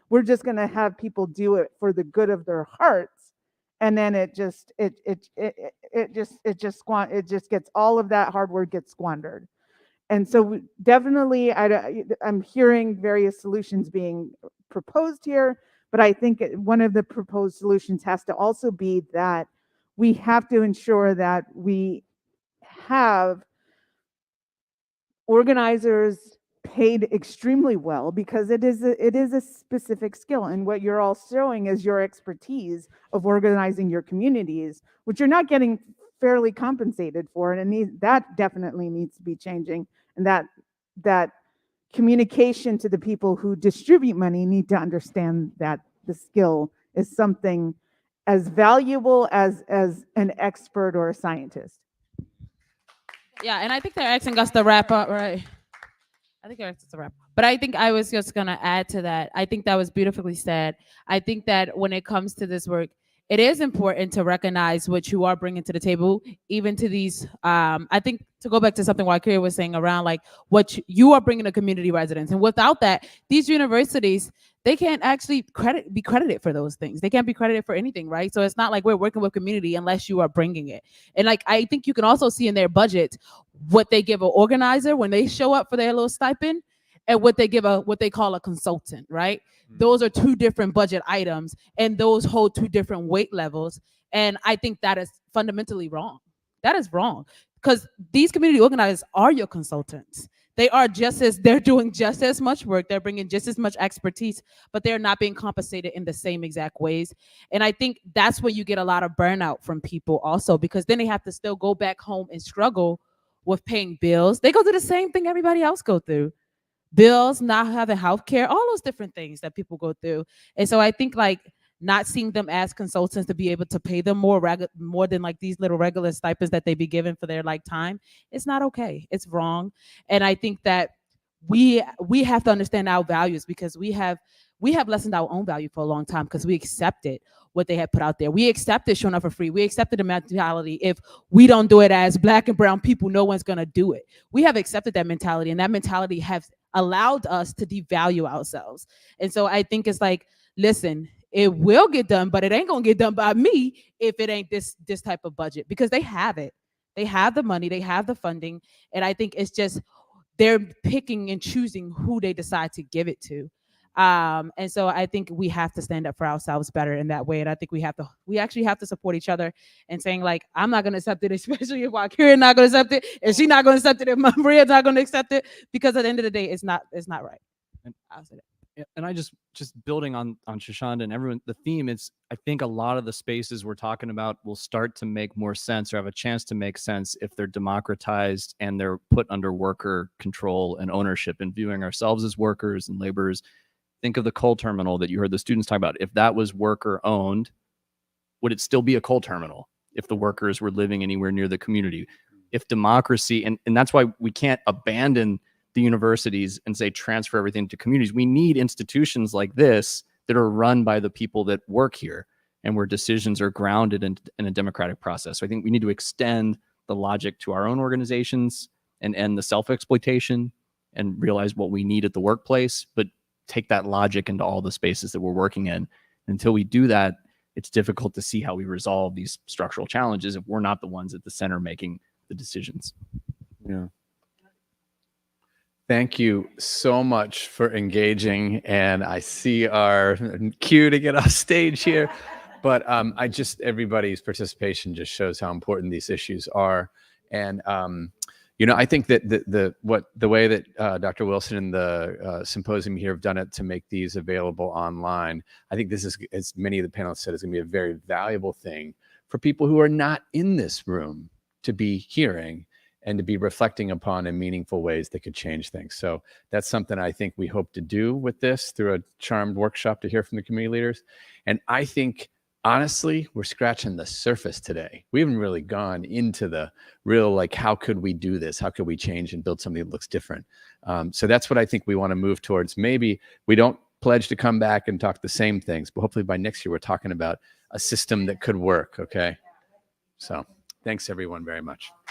we're just going to have people do it for the good of their hearts. And then it just gets all of that hard work gets squandered. And so definitely I'm hearing various solutions being proposed here, but I think one of the proposed solutions has to also be that we have to ensure that we have organizers paid extremely well because it is a specific skill, and what you're all showing is your expertise of organizing your communities, which you're not getting fairly compensated for, and that definitely needs to be changing, and that communication to the people who distribute money need to understand that the skill is something as valuable as an expert or a scientist. Yeah, and I think they're asking us to wrap up, right? I think they're asking us to wrap up. But I think I was just gonna add to that. I think that was beautifully said. I think that when it comes to this work, it is important to recognize what you are bringing to the table, even to these. I think to go back to something Wakira was saying around like what you are bringing to community residents, and without that, these universities, they can't actually be credited for those things. They can't be credited for anything, right? So it's not like we're working with community unless you are bringing it. And like I think you can also see in their budget what they give an organizer when they show up for their little stipend, and what they give what they call a consultant, right? Those are two different budget items, and those hold two different weight levels. And I think that is fundamentally wrong. That is wrong because these community organizers are your consultants. They're doing just as much work. They're bringing just as much expertise, but they're not being compensated in the same exact ways. And I think that's where you get a lot of burnout from people also, because then they have to still go back home and struggle with paying bills. They go through the same thing everybody else go through. Bills, not having health care, all those different things that people go through. And so I think like not seeing them as consultants to be able to pay them more than like these little regular stipends that they be given for their like time, it's not okay. It's wrong. And I think that we have to understand our values, because we have lessened our own value for a long time because we accepted what they had put out there. We accepted showing up for free. We accepted the mentality, if we don't do it as Black and brown people, no one's gonna do it. We have accepted that mentality, and that mentality has allowed us to devalue ourselves. And so I think it's like, listen, it will get done, but it ain't gonna get done by me if it ain't this type of budget, because they have it. They have the money, they have the funding, and I think it's just they're picking and choosing who they decide to give it to. And so I think we have to stand up for ourselves better in that way. And I think we actually have to support each other and saying like, I'm not going to accept it, especially if Walkiria not going to accept it, if she's not going to accept it, if Maria's not going to accept it, because at the end of the day, it's not right. And- I'll say that. And I just building on Shoshana and everyone, the theme is, I think a lot of the spaces we're talking about will start to make more sense or have a chance to make sense if they're democratized and they're put under worker control and ownership, and viewing ourselves as workers and laborers. Think of the coal terminal that you heard the students talk about. If that was worker owned, would it still be a coal terminal if the workers were living anywhere near the community? If democracy, and that's why we can't abandon the universities and say transfer everything to communities. We need institutions like this that are run by the people that work here and where decisions are grounded in a democratic process. So I think we need to extend the logic to our own organizations and end the self-exploitation and realize what we need at the workplace, but take that logic into all the spaces that we're working in. Until we do that, it's difficult to see how we resolve these structural challenges if we're not the ones at the center making the decisions. Yeah. Thank you so much for engaging. And I see our cue to get off stage here. But everybody's participation just shows how important these issues are. And, I think that the way that Dr. Wilson and the symposium here have done it to make these available online, I think this is, as many of the panelists said, is going to be a very valuable thing for people who are not in this room to be hearing and to be reflecting upon in meaningful ways that could change things. So that's something I think we hope to do with this through a charmed workshop to hear from the community leaders. And I think, honestly, we're scratching the surface today. We haven't really gone into the real, like, how could we do this? How could we change and build something that looks different? So that's what I think we want to move towards. Maybe we don't pledge to come back and talk the same things, but hopefully by next year, we're talking about a system that could work, okay? So thanks everyone very much.